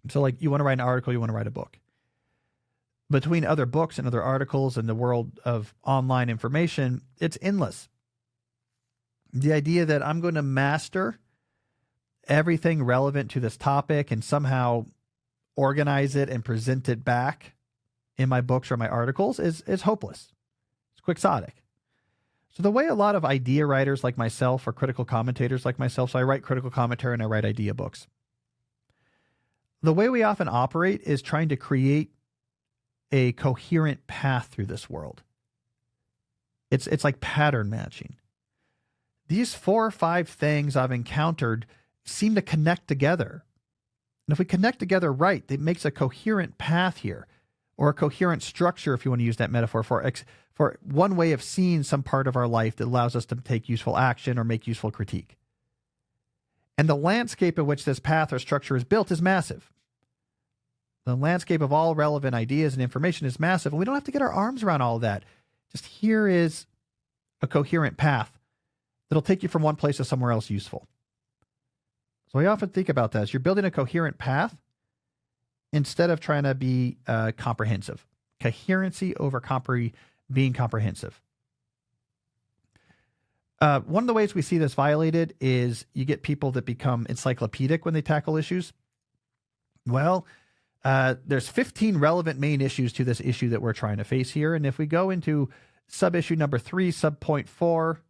So like you want to write an article, you want to write a book. Between other books and other articles and the world of online information, it's endless. The idea that I'm going to master everything relevant to this topic and somehow organize it and present it back in my books or my articles is hopeless. It's quixotic. So the way a lot of idea writers like myself or critical commentators like myself, so I write critical commentary and I write idea books. The way we often operate is trying to create a coherent path through this world. It's like pattern matching. These 4 or 5 things I've encountered seem to connect together. And if we connect together right, it makes a coherent path here, or a coherent structure, if you want to use that metaphor, for one way of seeing some part of our life that allows us to take useful action or make useful critique. And the landscape in which this path or structure is built is massive. The landscape of all relevant ideas and information is massive, and we don't have to get our arms around all of that. Just here is a coherent path that'll take you from one place to somewhere else useful. So I often think about that as you're building a coherent path instead of trying to be comprehensive. Coherency over being comprehensive. One of the ways we see this violated is you get people that become encyclopedic when they tackle issues. Well, there's 15 relevant main issues to this issue that we're trying to face here. And if we go into sub-issue number 3, sub-point 4,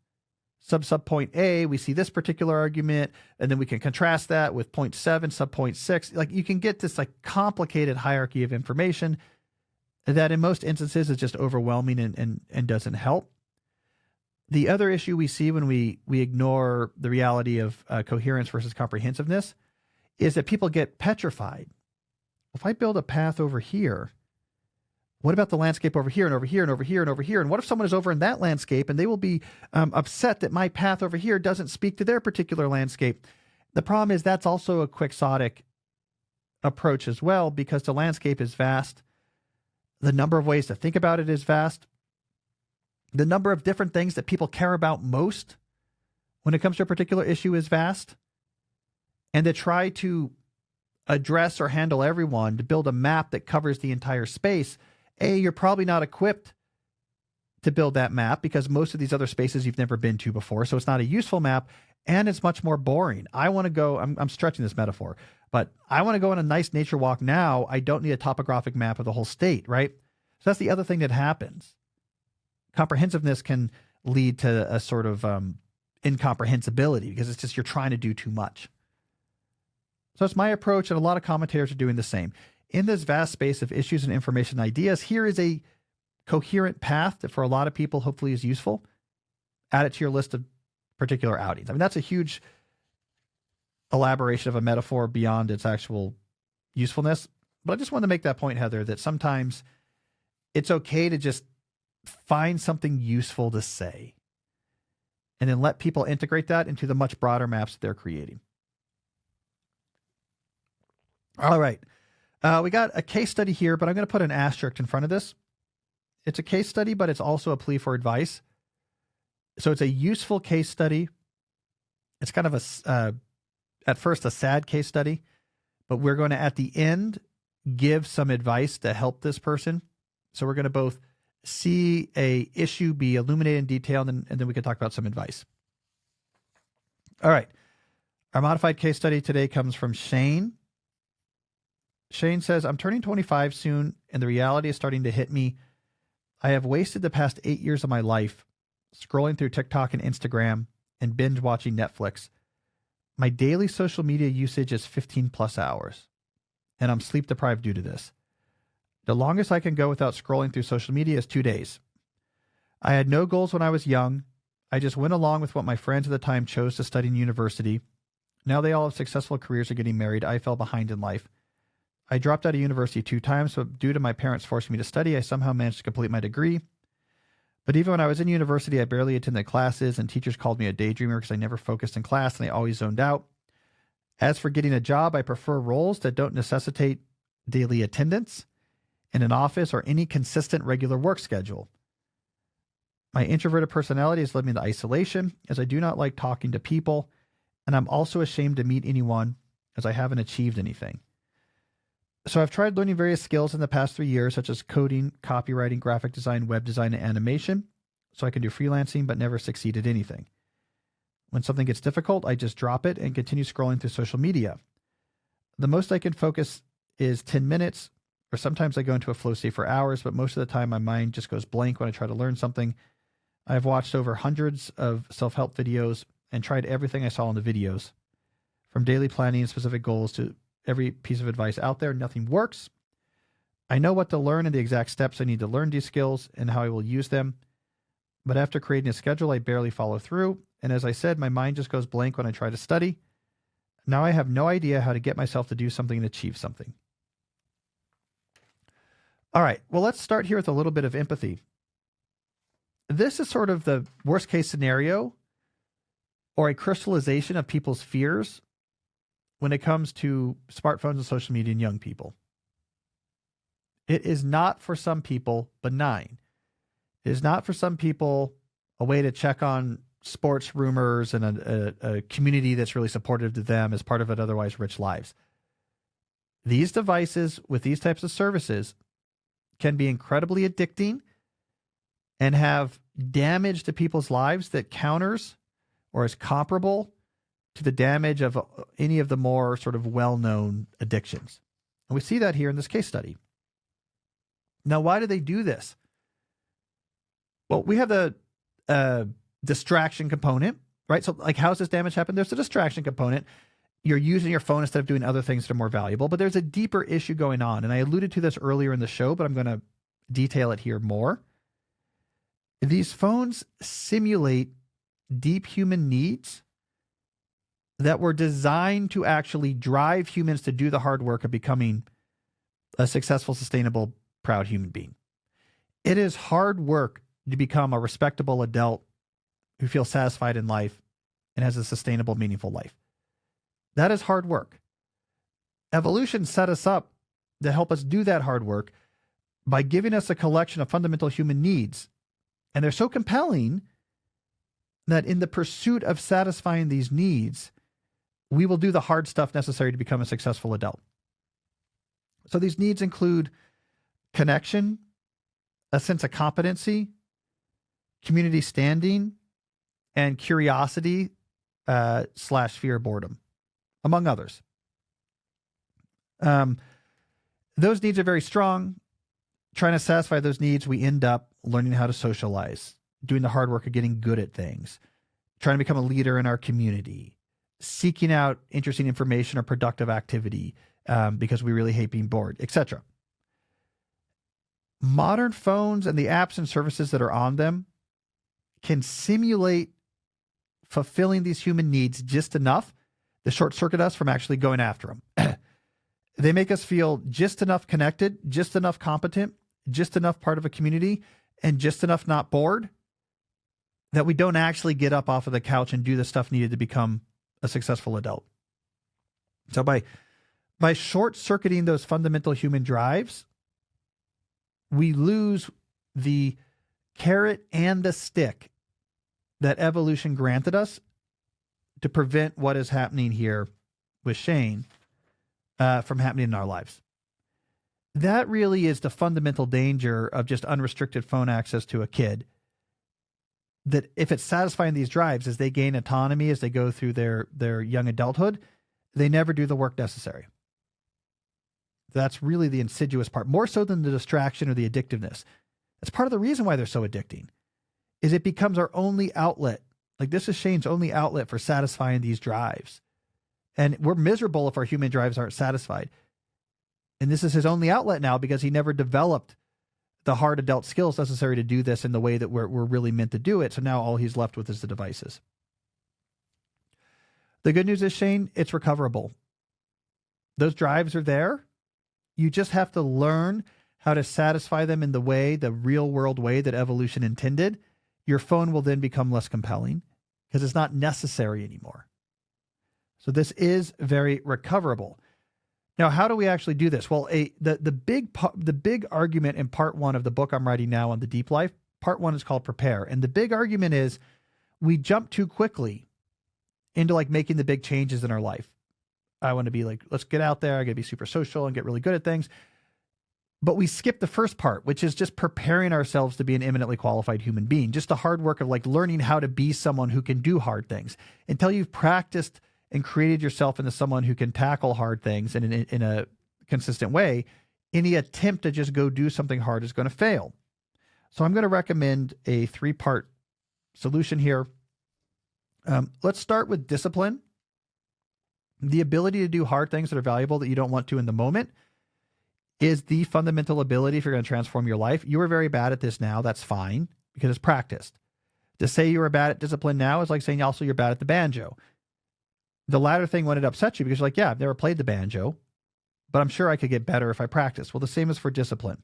sub-point A, we see this particular argument, and then we can contrast that with point 7, sub-point 6. Like you can get this like complicated hierarchy of information that in most instances is just overwhelming and doesn't help. The other issue we see when we ignore the reality of coherence versus comprehensiveness is that people get petrified. If I build a path over here, what about the landscape over here and over here and over here and over here? And what if someone is over in that landscape and they will be upset that my path over here doesn't speak to their particular landscape? The problem is that's also a quixotic approach as well, because the landscape is vast. The number of ways to think about it is vast. The number of different things that people care about most when it comes to a particular issue is vast. And to try to address or handle everyone, to build a map that covers the entire space, you're probably not equipped to build that map because most of these other spaces you've never been to before. So it's not a useful map and it's much more boring. I want to go, I'm stretching this metaphor, but I want to go on a nice nature walk now. I don't need a topographic map of the whole state, right? So that's the other thing that happens. Comprehensiveness can lead to a sort of incomprehensibility because it's just you're trying to do too much. So it's my approach, and a lot of commentators are doing the same. In this vast space of issues and information and ideas, here is a coherent path that for a lot of people hopefully is useful. Add it to your list of particular outings. I mean, that's a huge elaboration of a metaphor beyond its actual usefulness. But I just wanted to make that point, Heather, that sometimes it's okay to just find something useful to say and then let people integrate that into the much broader maps that they're creating. All right. We got a case study here, but I'm going to put an asterisk in front of this. It's a case study, but it's also a plea for advice. So it's a useful case study. It's kind of at first a sad case study, but we're going to, at the end, give some advice to help this person. So we're going to both see a issue be illuminated in detail, and then we can talk about some advice. All right. Our modified case study today comes from Shane. Shane says, I'm turning 25 soon, and the reality is starting to hit me. I have wasted the past 8 years of my life scrolling through TikTok and Instagram and binge watching Netflix. My daily social media usage is 15 plus hours, and I'm sleep deprived due to this. The longest I can go without scrolling through social media is 2 days. I had no goals when I was young. I just went along with what my friends at the time chose to study in university. Now they all have successful careers or getting married. I fell behind in life. I dropped out of university 2 times, but due to my parents forcing me to study, I somehow managed to complete my degree. But even when I was in university, I barely attended classes, and teachers called me a daydreamer because I never focused in class and I always zoned out. As for getting a job, I prefer roles that don't necessitate daily attendance in an office or any consistent regular work schedule. My introverted personality has led me to isolation, as I do not like talking to people, and I'm also ashamed to meet anyone as I haven't achieved anything. So I've tried learning various skills in the past 3 years, such as coding, copywriting, graphic design, web design, and animation, so I can do freelancing, but never succeed at anything. When something gets difficult, I just drop it and continue scrolling through social media. The most I can focus is 10 minutes, or sometimes I go into a flow state for hours, but most of the time my mind just goes blank when I try to learn something. I've watched over hundreds of self-help videos and tried everything I saw in the videos, from daily planning and specific goals to every piece of advice out there. Nothing works. I know what to learn and the exact steps I need to learn these skills and how I will use them. But after creating a schedule, I barely follow through. And as I said, my mind just goes blank when I try to study. Now I have no idea how to get myself to do something and achieve something. All right. Well, let's start here with a little bit of empathy. This is sort of the worst case scenario or a crystallization of people's fears when it comes to smartphones and social media and young people. It is not for some people benign. It is not for some people a way to check on sports rumors and a community that's really supportive to them as part of an otherwise rich lives. These devices with these types of services can be incredibly addicting and have damage to people's lives that counters or is comparable to the damage of any of the more sort of well-known addictions. And we see that here in this case study. Now, why do they do this? Well, we have the distraction component, right? So like, how does this damage happen? There's a distraction component. You're using your phone instead of doing other things that are more valuable, but there's a deeper issue going on. And I alluded to this earlier in the show, but I'm going to detail it here more. These phones simulate deep human needs that were designed to actually drive humans to do the hard work of becoming a successful, sustainable, proud human being. It is hard work to become a respectable adult who feels satisfied in life and has a sustainable, meaningful life. That is hard work. Evolution set us up to help us do that hard work by giving us a collection of fundamental human needs. And they're so compelling that in the pursuit of satisfying these needs, we will do the hard stuff necessary to become a successful adult. So these needs include connection, a sense of competency, community standing, and curiosity / fear of boredom, among others. Those needs are very strong. Trying to satisfy those needs, we end up learning how to socialize, doing the hard work of getting good at things, trying to become a leader in our community, seeking out interesting information or productive activity because we really hate being bored, etc. Modern phones and the apps and services that are on them can simulate fulfilling these human needs just enough to short circuit us from actually going after them. They make us feel just enough connected, just enough competent, just enough part of a community, and just enough not bored that we don't actually get up off of the couch and do the stuff needed to become a successful adult. So by short-circuiting those fundamental human drives, we lose the carrot and the stick that evolution granted us to prevent what is happening here with Shane from happening in our lives. That really is the fundamental danger of just unrestricted phone access to a kid. That if it's satisfying these drives as they gain autonomy, as they go through their young adulthood, they never do the work necessary. That's really the insidious part, more so than the distraction or the addictiveness. That's part of the reason why they're so addicting, is it becomes our only outlet. Like, this is Shane's only outlet for satisfying these drives. And we're miserable if our human drives aren't satisfied. And this is his only outlet now because he never developed the hard adult skills necessary to do this in the way that we're really meant to do it. So now all he's left with is the devices. The good news is, Shane, it's recoverable. Those drives are there. You just have to learn how to satisfy them in the real world way that evolution intended. Your phone will then become less compelling because it's not necessary anymore. So this is very recoverable. Now, how do we actually do this? Well, the big argument in part 1 of the book I'm writing now on the deep life, part 1 is called Prepare. And the big argument is we jump too quickly into like making the big changes in our life. I want to be like, let's get out there. I got to be super social and get really good at things. But we skip the first part, which is just preparing ourselves to be an eminently qualified human being. Just the hard work of like learning how to be someone who can do hard things. Until you've practiced and created yourself into someone who can tackle hard things in a consistent way, any attempt to just go do something hard is going to fail. So I'm going to recommend a 3-part solution here. Let's start with discipline. The ability to do hard things that are valuable that you don't want to in the moment is the fundamental ability if you're going to transform your life. You are very bad at this now. That's fine because it's practiced. To say you are bad at discipline now is like saying also you're bad at the banjo. The latter thing when it upsets you because you're like, yeah, I've never played the banjo, but I'm sure I could get better if I practice. Well, the same is for discipline.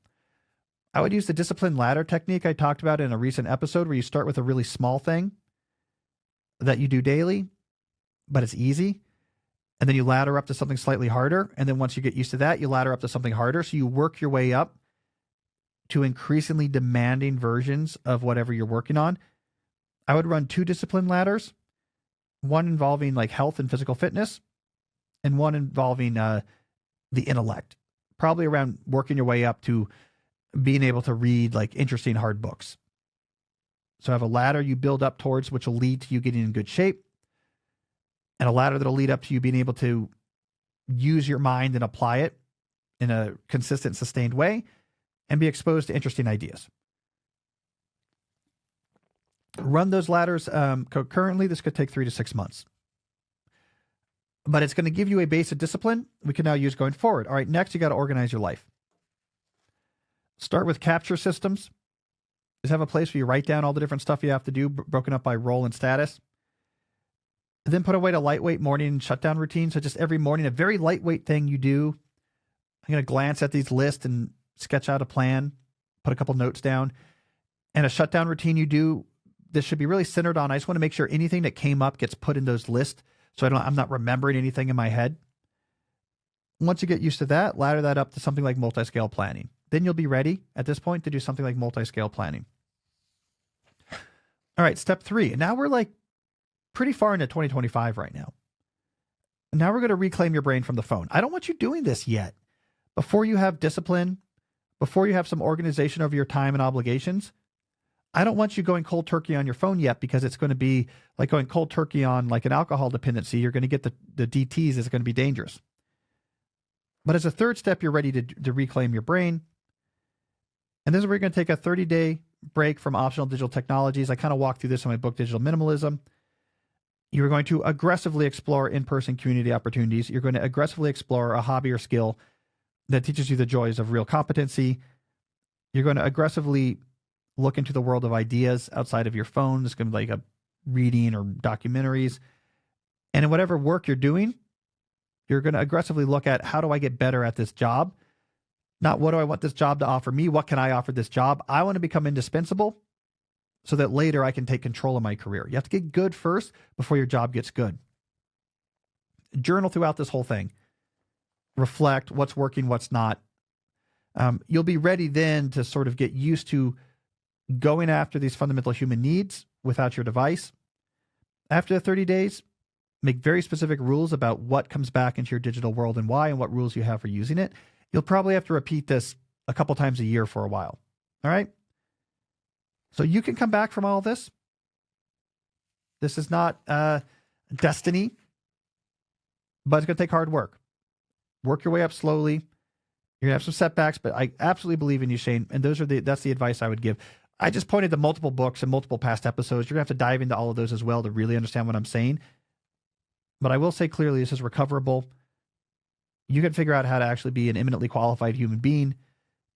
I would use the discipline ladder technique I talked about in a recent episode where you start with a really small thing that you do daily, but it's easy. And then you ladder up to something slightly harder. And then once you get used to that, you ladder up to something harder. So you work your way up to increasingly demanding versions of whatever you're working on. I would run 2 discipline ladders, one involving like health and physical fitness, and one involving the intellect, probably around working your way up to being able to read like interesting hard books. So have a ladder you build up towards, which will lead to you getting in good shape, and a ladder that'll lead up to you being able to use your mind and apply it in a consistent, sustained way and be exposed to interesting ideas. Run those ladders concurrently. This could take 3 to 6 months. But it's going to give you a base of discipline we can now use going forward. All right, next you got to organize your life. Start with capture systems. Just have a place where you write down all the different stuff you have to do, broken up by role and status. And then put away a lightweight morning shutdown routine. So just every morning, a very lightweight thing you do. I'm going to glance at these lists and sketch out a plan, put a couple notes down. And a shutdown routine you do, this should be really centered on, I just want to make sure anything that came up gets put in those lists so I'm not remembering anything in my head. Once you get used to that, ladder that up to something like multi-scale planning. Then you'll be ready at this point to do something like multi-scale planning. All right, step 3. And now we're like pretty far into 2025 right now. Now we're going to reclaim your brain from the phone. I don't want you doing this yet. Before you have discipline, before you have some organization over your time and obligations, I don't want you going cold turkey on your phone yet because it's going to be like going cold turkey on like an alcohol dependency. You're going to get the DTs. It's going to be dangerous. But as a third step, you're ready to reclaim your brain. And this is where you're going to take a 30-day break from optional digital technologies. I kind of walked through this in my book, Digital Minimalism. You're going to aggressively explore in-person community opportunities. You're going to aggressively explore a hobby or skill that teaches you the joys of real competency. You're going to aggressively look into the world of ideas outside of your phone. It's going to be like a reading or documentaries. And in whatever work you're doing, you're going to aggressively look at how do I get better at this job? Not what do I want this job to offer me? What can I offer this job? I want to become indispensable so that later I can take control of my career. You have to get good first before your job gets good. Journal throughout this whole thing. Reflect what's working, what's not. You'll be ready then to sort of get used to going after these fundamental human needs without your device. After the 30 days, make very specific rules about what comes back into your digital world and why, and what rules you have for using it. You'll probably have to repeat this a couple times a year for a while. All right? So you can come back from all this. This is not destiny, but it's going to take hard work. Work your way up slowly. You're going to have some setbacks, but I absolutely believe in you, Shane. And that's the advice I would give. I just pointed to multiple books and multiple past episodes. You're going to have to dive into all of those as well to really understand what I'm saying. But I will say clearly, this is recoverable. You can figure out how to actually be an eminently qualified human being.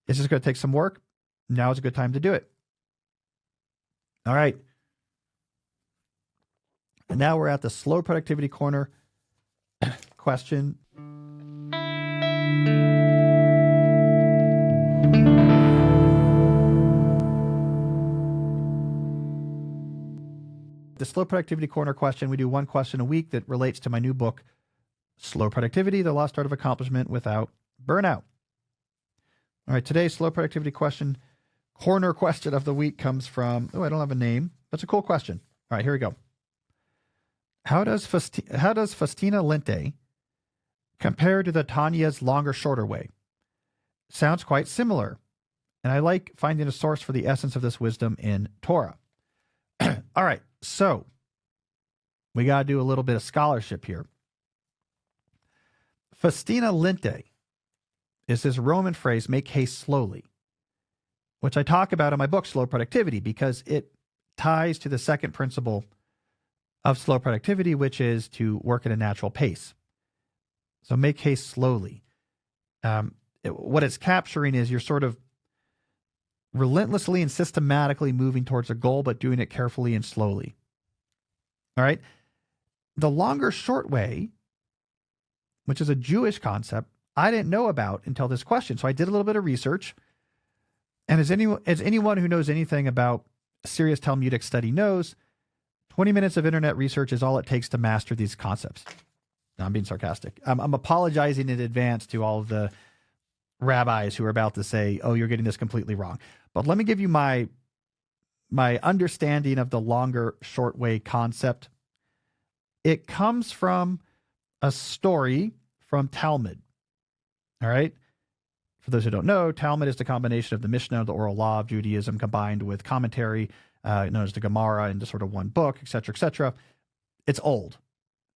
It's just going to take some work. now is a good time to do it. All right. And now we're at the slow productivity corner question. The slow productivity corner question, we do one question a week that relates to my new book, Slow Productivity, The Lost Art of Accomplishment Without Burnout. All right, today's slow productivity question, corner question of the week comes from, I don't have a name. That's a cool question. All right, here we go. How does Festina Lente compare to the Tanya's longer, shorter way? Sounds quite similar, and I like finding a source for the essence of this wisdom in Torah. All right, so we got to do a little bit of scholarship here. Festina Lente is this Roman phrase, make haste slowly, which I talk about in my book, Slow Productivity, because it ties to the second principle of slow productivity, which is to work at a natural pace. So make haste slowly. What it's capturing is you're sort of relentlessly and systematically moving towards a goal, but doing it carefully and slowly. All right. The longer short way, which is a Jewish concept, I didn't know about until this question. So I did a little bit of research. And as anyone who knows anything about serious Talmudic study knows, 20 minutes of internet research is all it takes to master these concepts. No, I'm being sarcastic. I'm apologizing in advance to all of the rabbis who are about to say, oh, you're getting this completely wrong. But let me give you my understanding of the longer short way concept. It comes from a story from Talmud. All right. For those who don't know, Talmud is the combination of the Mishnah, the oral law of Judaism, combined with commentary known as the Gemara into sort of one book, et cetera, et cetera. It's old.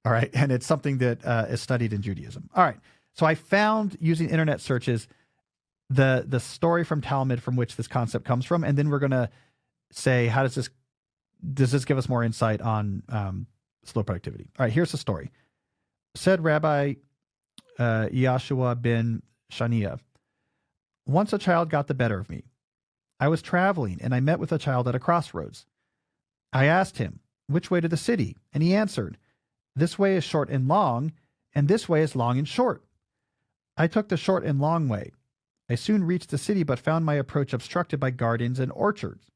All right. And it's something that is studied in Judaism. All right. So I found, using internet searches, the story from Talmud from which this concept comes from. And then we're going to say, how does this give us more insight on slow productivity? All right. Here's the story. Said Rabbi Yeshua ben Shania, once a child got the better of me. I was traveling and I met with a child at a crossroads. I asked him, which way to the city? And he answered, this way is short and long, and this way is long and short. I took the short and long way. I soon reached the city, but found my approach obstructed by gardens and orchards.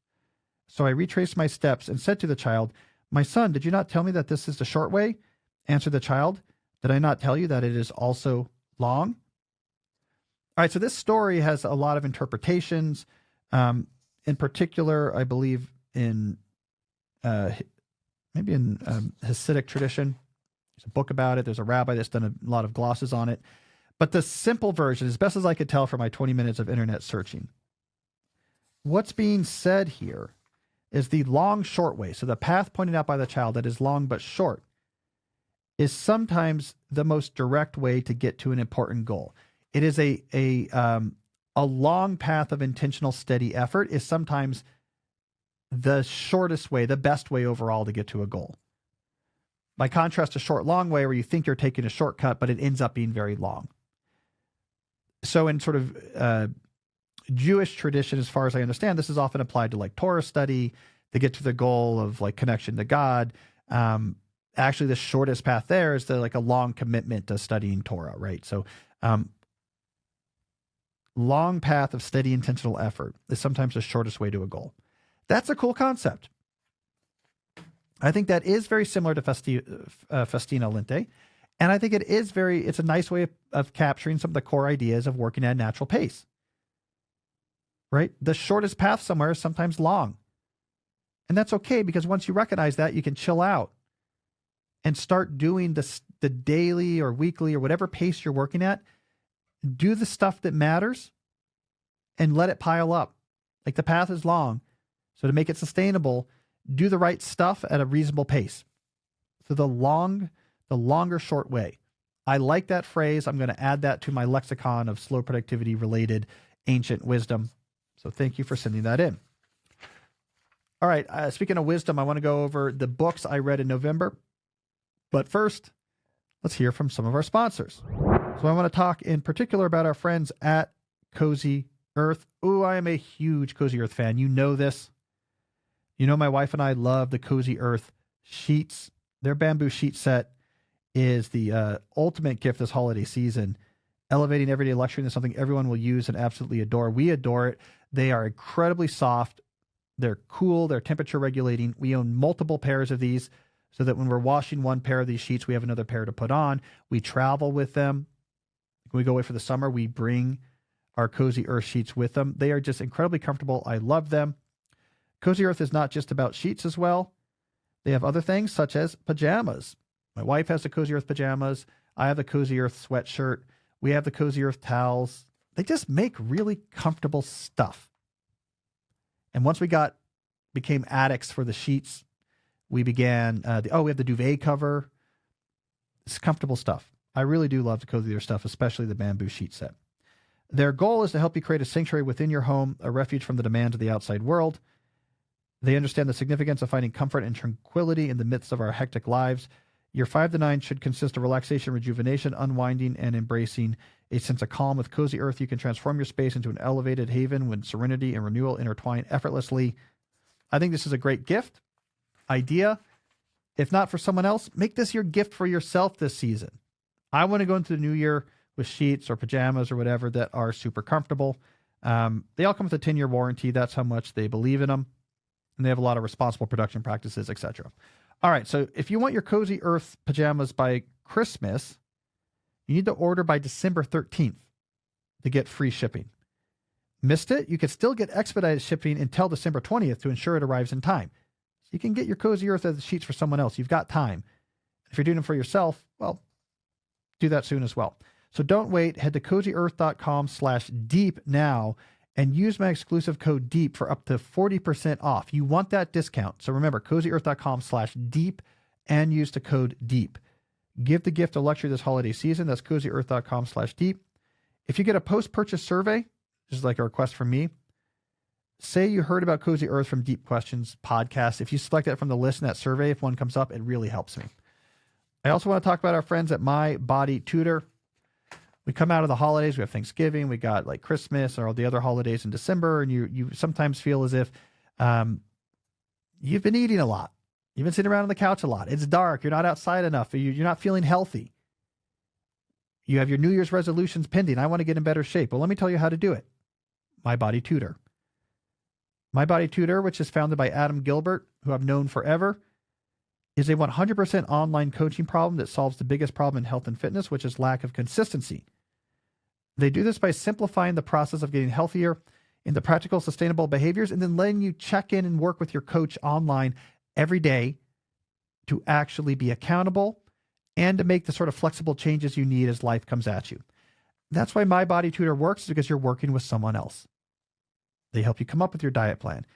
So I retraced my steps and said to the child, my son, did you not tell me that this is the short way? Answered the child, did I not tell you that it is also long? All right, so this story has a lot of interpretations. In particular, I believe in maybe in Hasidic tradition. There's a book about it. There's a rabbi that's done a lot of glosses on it. But the simple version, as best as I could tell from my 20 minutes of internet searching, what's being said here is the long, short way. So the path pointed out by the child that is long but short is sometimes the most direct way to get to an important goal. It is a long path of intentional, steady effort is sometimes the shortest way, the best way overall to get to a goal. By contrast to short, long way, where you think you're taking a shortcut, but it ends up being very long. So in sort of Jewish tradition, as far as I understand, this is often applied to like Torah study to get to the goal of like connection to God. Actually, the shortest path there is like a long commitment to studying Torah, right? So long path of steady, intentional effort is sometimes the shortest way to a goal. That's a cool concept. I think that is very similar to Festina Lente. And I think it's a nice way of capturing some of the core ideas of working at a natural pace, right? The shortest path somewhere is sometimes long. And that's okay, because once you recognize that, you can chill out and start doing the daily or weekly or whatever pace you're working at. Do the stuff that matters and let it pile up. Like the path is long. So to make it sustainable, do the right stuff at a reasonable pace. So the longer short way. I like that phrase. I'm going to add that to my lexicon of slow productivity related ancient wisdom. So thank you for sending that in. All right. Speaking of wisdom, I want to go over the books I read in November. But first, let's hear from some of our sponsors. So I want to talk in particular about our friends at Cozy Earth. Oh, I am a huge Cozy Earth fan. You know this. You know my wife and I love the Cozy Earth sheets. Their bamboo sheet set is the ultimate gift this holiday season. Elevating everyday luxury into something everyone will use and absolutely adore. We adore it. They are incredibly soft. They're cool. They're temperature regulating. We own multiple pairs of these so that when we're washing one pair of these sheets, we have another pair to put on. We travel with them. When we go away for the summer, we bring our Cozy Earth sheets with them. They are just incredibly comfortable. I love them. Cozy Earth is not just about sheets as well. They have other things such as pajamas. My wife has the Cozy Earth pajamas. I have the Cozy Earth sweatshirt. We have the Cozy Earth towels. They just make really comfortable stuff. And once we became addicts for the sheets, we began, we have the duvet cover. It's comfortable stuff. I really do love the Cozy Earth stuff, especially the bamboo sheet set. Their goal is to help you create a sanctuary within your home, a refuge from the demands of the outside world. They understand the significance of finding comfort and tranquility in the midst of our hectic lives. Your 5 to 9 should consist of relaxation, rejuvenation, unwinding, and embracing a sense of calm. With Cozy Earth, you can transform your space into an elevated haven when serenity and renewal intertwine effortlessly. I think this is a great gift idea. If not for someone else, make this your gift for yourself this season. I want to go into the new year with sheets or pajamas or whatever that are super comfortable. They all come with a 10-year warranty. That's how much they believe in them. And they have a lot of responsible production practices, etc. All right, so if you want your Cozy Earth pajamas by Christmas, you need to order by December 13th to get free shipping. Missed it? You can still get expedited shipping until December 20th to ensure it arrives in time. So you can get your Cozy Earth as the sheets for someone else. You've got time. If you're doing them for yourself, well, do that soon as well. So don't wait. Head to cozyearth.com/deep now and use my exclusive code DEEP for up to 40% off. You want that discount. So remember, cozyearth.com/deep and use the code DEEP. Give the gift of luxury this holiday season. That's cozyearth.com/deep. If you get a post-purchase survey, this is like a request from me, say you heard about Cozy Earth from Deep Questions podcast. If you select that from the list in that survey, if one comes up, it really helps me. I also want to talk about our friends at My Body Tutor. We come out of the holidays, we have Thanksgiving, we got like Christmas or all the other holidays in December, and you sometimes feel as if you've been eating a lot. You've been sitting around on the couch a lot. It's dark. You're not outside enough. You're not feeling healthy. You have your New Year's resolutions pending. I want to get in better shape. Well, let me tell you how to do it. My Body Tutor. My Body Tutor, which is founded by Adam Gilbert, who I've known forever, is a 100% online coaching problem that solves the biggest problem in health and fitness, which is lack of consistency. They do this by simplifying the process of getting healthier into practical, sustainable behaviors, and then letting you check in and work with your coach online every day to actually be accountable and to make the sort of flexible changes you need as life comes at you. That's why My Body Tutor works, is because you're working with someone else. They help you come up with your diet plan,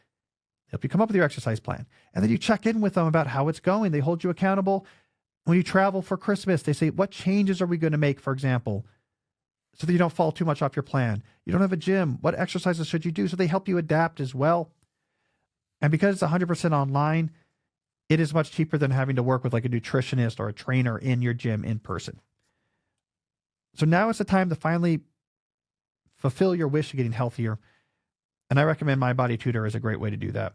help you come up with your exercise plan, and then you check in with them about how it's going. They hold you accountable. When you travel for Christmas, they say, what changes are we going to make, for example, so that you don't fall too much off your plan? You don't have a gym. What exercises should you do? So they help you adapt as well. And because it's 100% online, it is much cheaper than having to work with like a nutritionist or a trainer in your gym in person. So now is the time to finally fulfill your wish of getting healthier. And I recommend My Body Tutor as a great way to do that.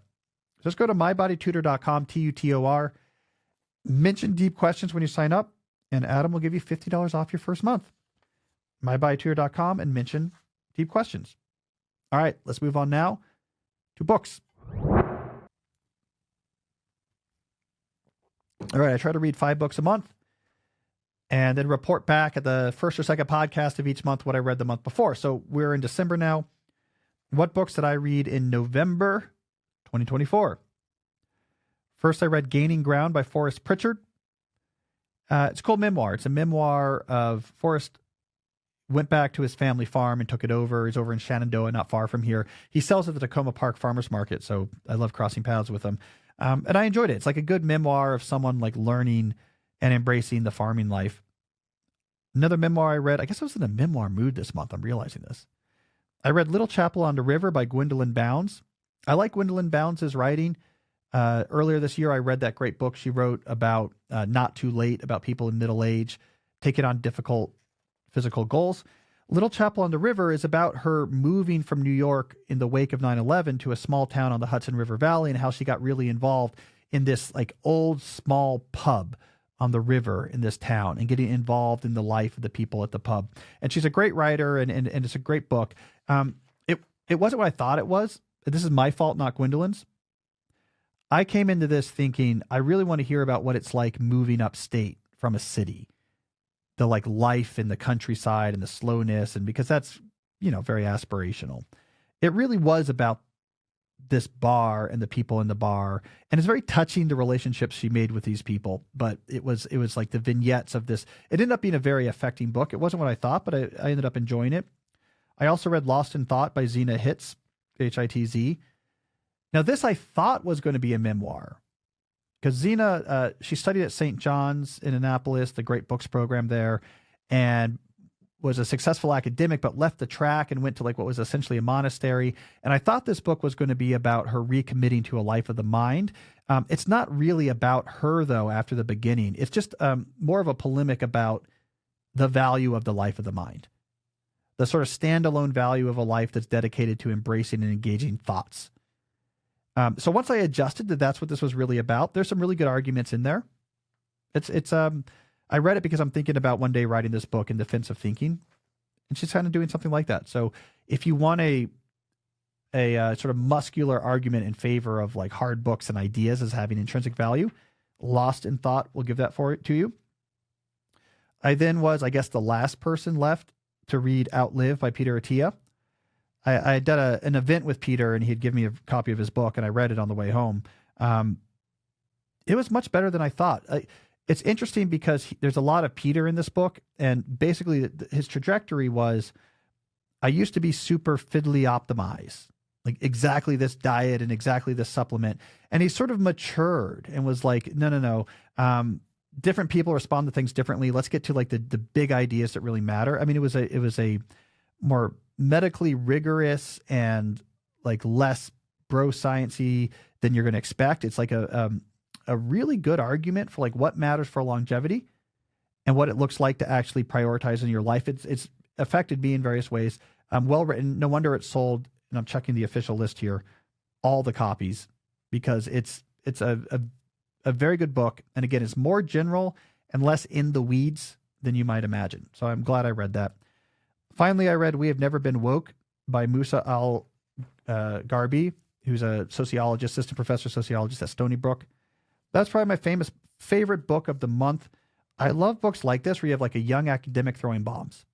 Just go to mybodytutor.com, TUTOR. Mention Deep Questions when you sign up, and Adam will give you $50 off your first month. mybodytutor.com and mention Deep Questions. All right, let's move on now to books. All right, I try to read 5 books a month and then report back at the first or second podcast of each month what I read the month before. So we're in December now. What books did I read in November 2024? First, I read Gaining Ground by Forrest Pritchard. It's a cool memoir. It's a memoir of Forrest went back to his family farm and took it over. He's over in Shenandoah, not far from here. He sells at the Tacoma Park Farmers Market, so I love crossing paths with him. And I enjoyed it. It's like a good memoir of someone like learning and embracing the farming life. Another memoir I read, I guess I was in a memoir mood this month. I'm realizing this. I read Little Chapel on the River by Gwendolyn Bounds. I like Gwendolyn Bounds' writing. Earlier this year, I read that great book she wrote about Not Too Late, about people in middle age taking on difficult physical goals. Little Chapel on the River is about her moving from New York in the wake of 9/11 to a small town on the Hudson River Valley, and how she got really involved in this like old small pub on the river in this town and getting involved in the life of the people at the pub. And she's a great writer, and it's a great book. It wasn't what I thought it was. This is my fault, not Gwendolyn's. I came into this thinking I really want to hear about what it's like moving upstate from a city. The like life in the countryside and the slowness, and because that's, very aspirational. It really was about this bar and the people in the bar, and it's very touching, the relationships she made with these people. But it was like the vignettes of this. It ended up being a very affecting book. It wasn't what I thought, but I ended up enjoying it. I also read Lost in Thought by Zena Hitz, Hitz. Now this I thought was going to be a memoir, because Zena, she studied at St. John's in Annapolis, the great books program there, and was a successful academic, but left the track and went to like what was essentially a monastery. And I thought this book was going to be about her recommitting to a life of the mind. It's not really about her, though, after the beginning. It's just more of a polemic about the value of the life of the mind, the sort of standalone value of a life that's dedicated to embracing and engaging thoughts. So once I adjusted that that's what this was really about, there's some really good arguments in there. I read it because I'm thinking about one day writing this book in defense of thinking, and she's kind of doing something like that. So if you want a sort of muscular argument in favor of like hard books and ideas as having intrinsic value, Lost in Thought will give that to you. I then was, I guess, the last person left to read Outlive by Peter Attia. I did an event with Peter, and he'd give me a copy of his book, and I read it on the way home. It was much better than I thought. It's interesting because there's a lot of Peter in this book, and basically his trajectory was, I used to be super fiddly optimized, like exactly this diet and exactly this supplement. And he sort of matured and was like, no. Different people respond to things differently. Let's get to like the big ideas that really matter. I mean, it was a more medically rigorous and like less bro sciencey than you're going to expect. It's like a really good argument for like what matters for longevity and what it looks like to actually prioritize in your life. It's affected me in various ways. Well written. No wonder it's sold, and I'm checking the official list here, all the copies, because it's a very good book. And again, it's more general and less in the weeds than you might imagine. So I'm glad I read that. Finally, I read We Have Never Been Woke by Musa al-Garbi, who's a sociologist, assistant professor sociologist at Stony Brook. That's probably my favorite book of the month. I love books like this where you have like a young academic throwing bombs.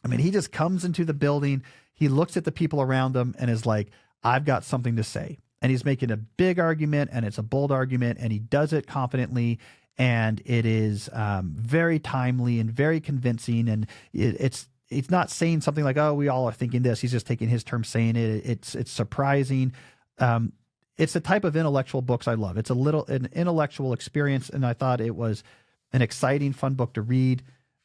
I mean, he just comes into the building, he looks at the people around him and is like, I've got something to say. And he's making a big argument, and it's a bold argument, and he does it confidently, and it is very timely and very convincing. And it's not saying something like, oh, we all are thinking this. He's just taking his term saying it. It's surprising. It's the type of intellectual books I love. It's an intellectual experience, and I thought it was an exciting, fun book to read.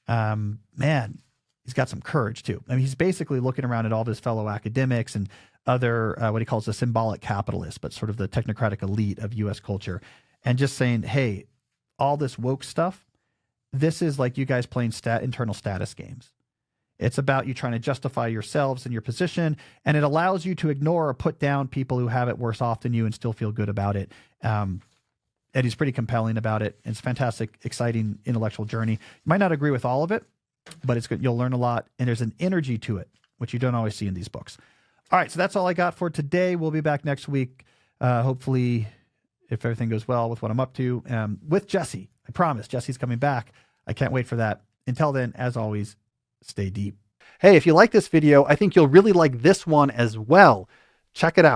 Man, he's got some courage too. I mean, he's basically looking around at all of his fellow academics and other, what he calls the symbolic capitalists, but sort of the technocratic elite of U.S. culture, and just saying, hey, all this woke stuff, this is like you guys playing internal status games. It's about you trying to justify yourselves and your position, and it allows you to ignore or put down people who have it worse off than you and still feel good about it. And he's pretty compelling about it. It's a fantastic, exciting intellectual journey. You might not agree with all of it, but it's good. You'll learn a lot, and there's an energy to it, which you don't always see in these books. All right, so that's all I got for today. We'll be back next week, hopefully, if everything goes well with what I'm up to, with Jesse. I promise, Jesse's coming back. I can't wait for that. Until then, as always, stay deep. Hey, if you like this video, I think you'll really like this one as well. Check it out.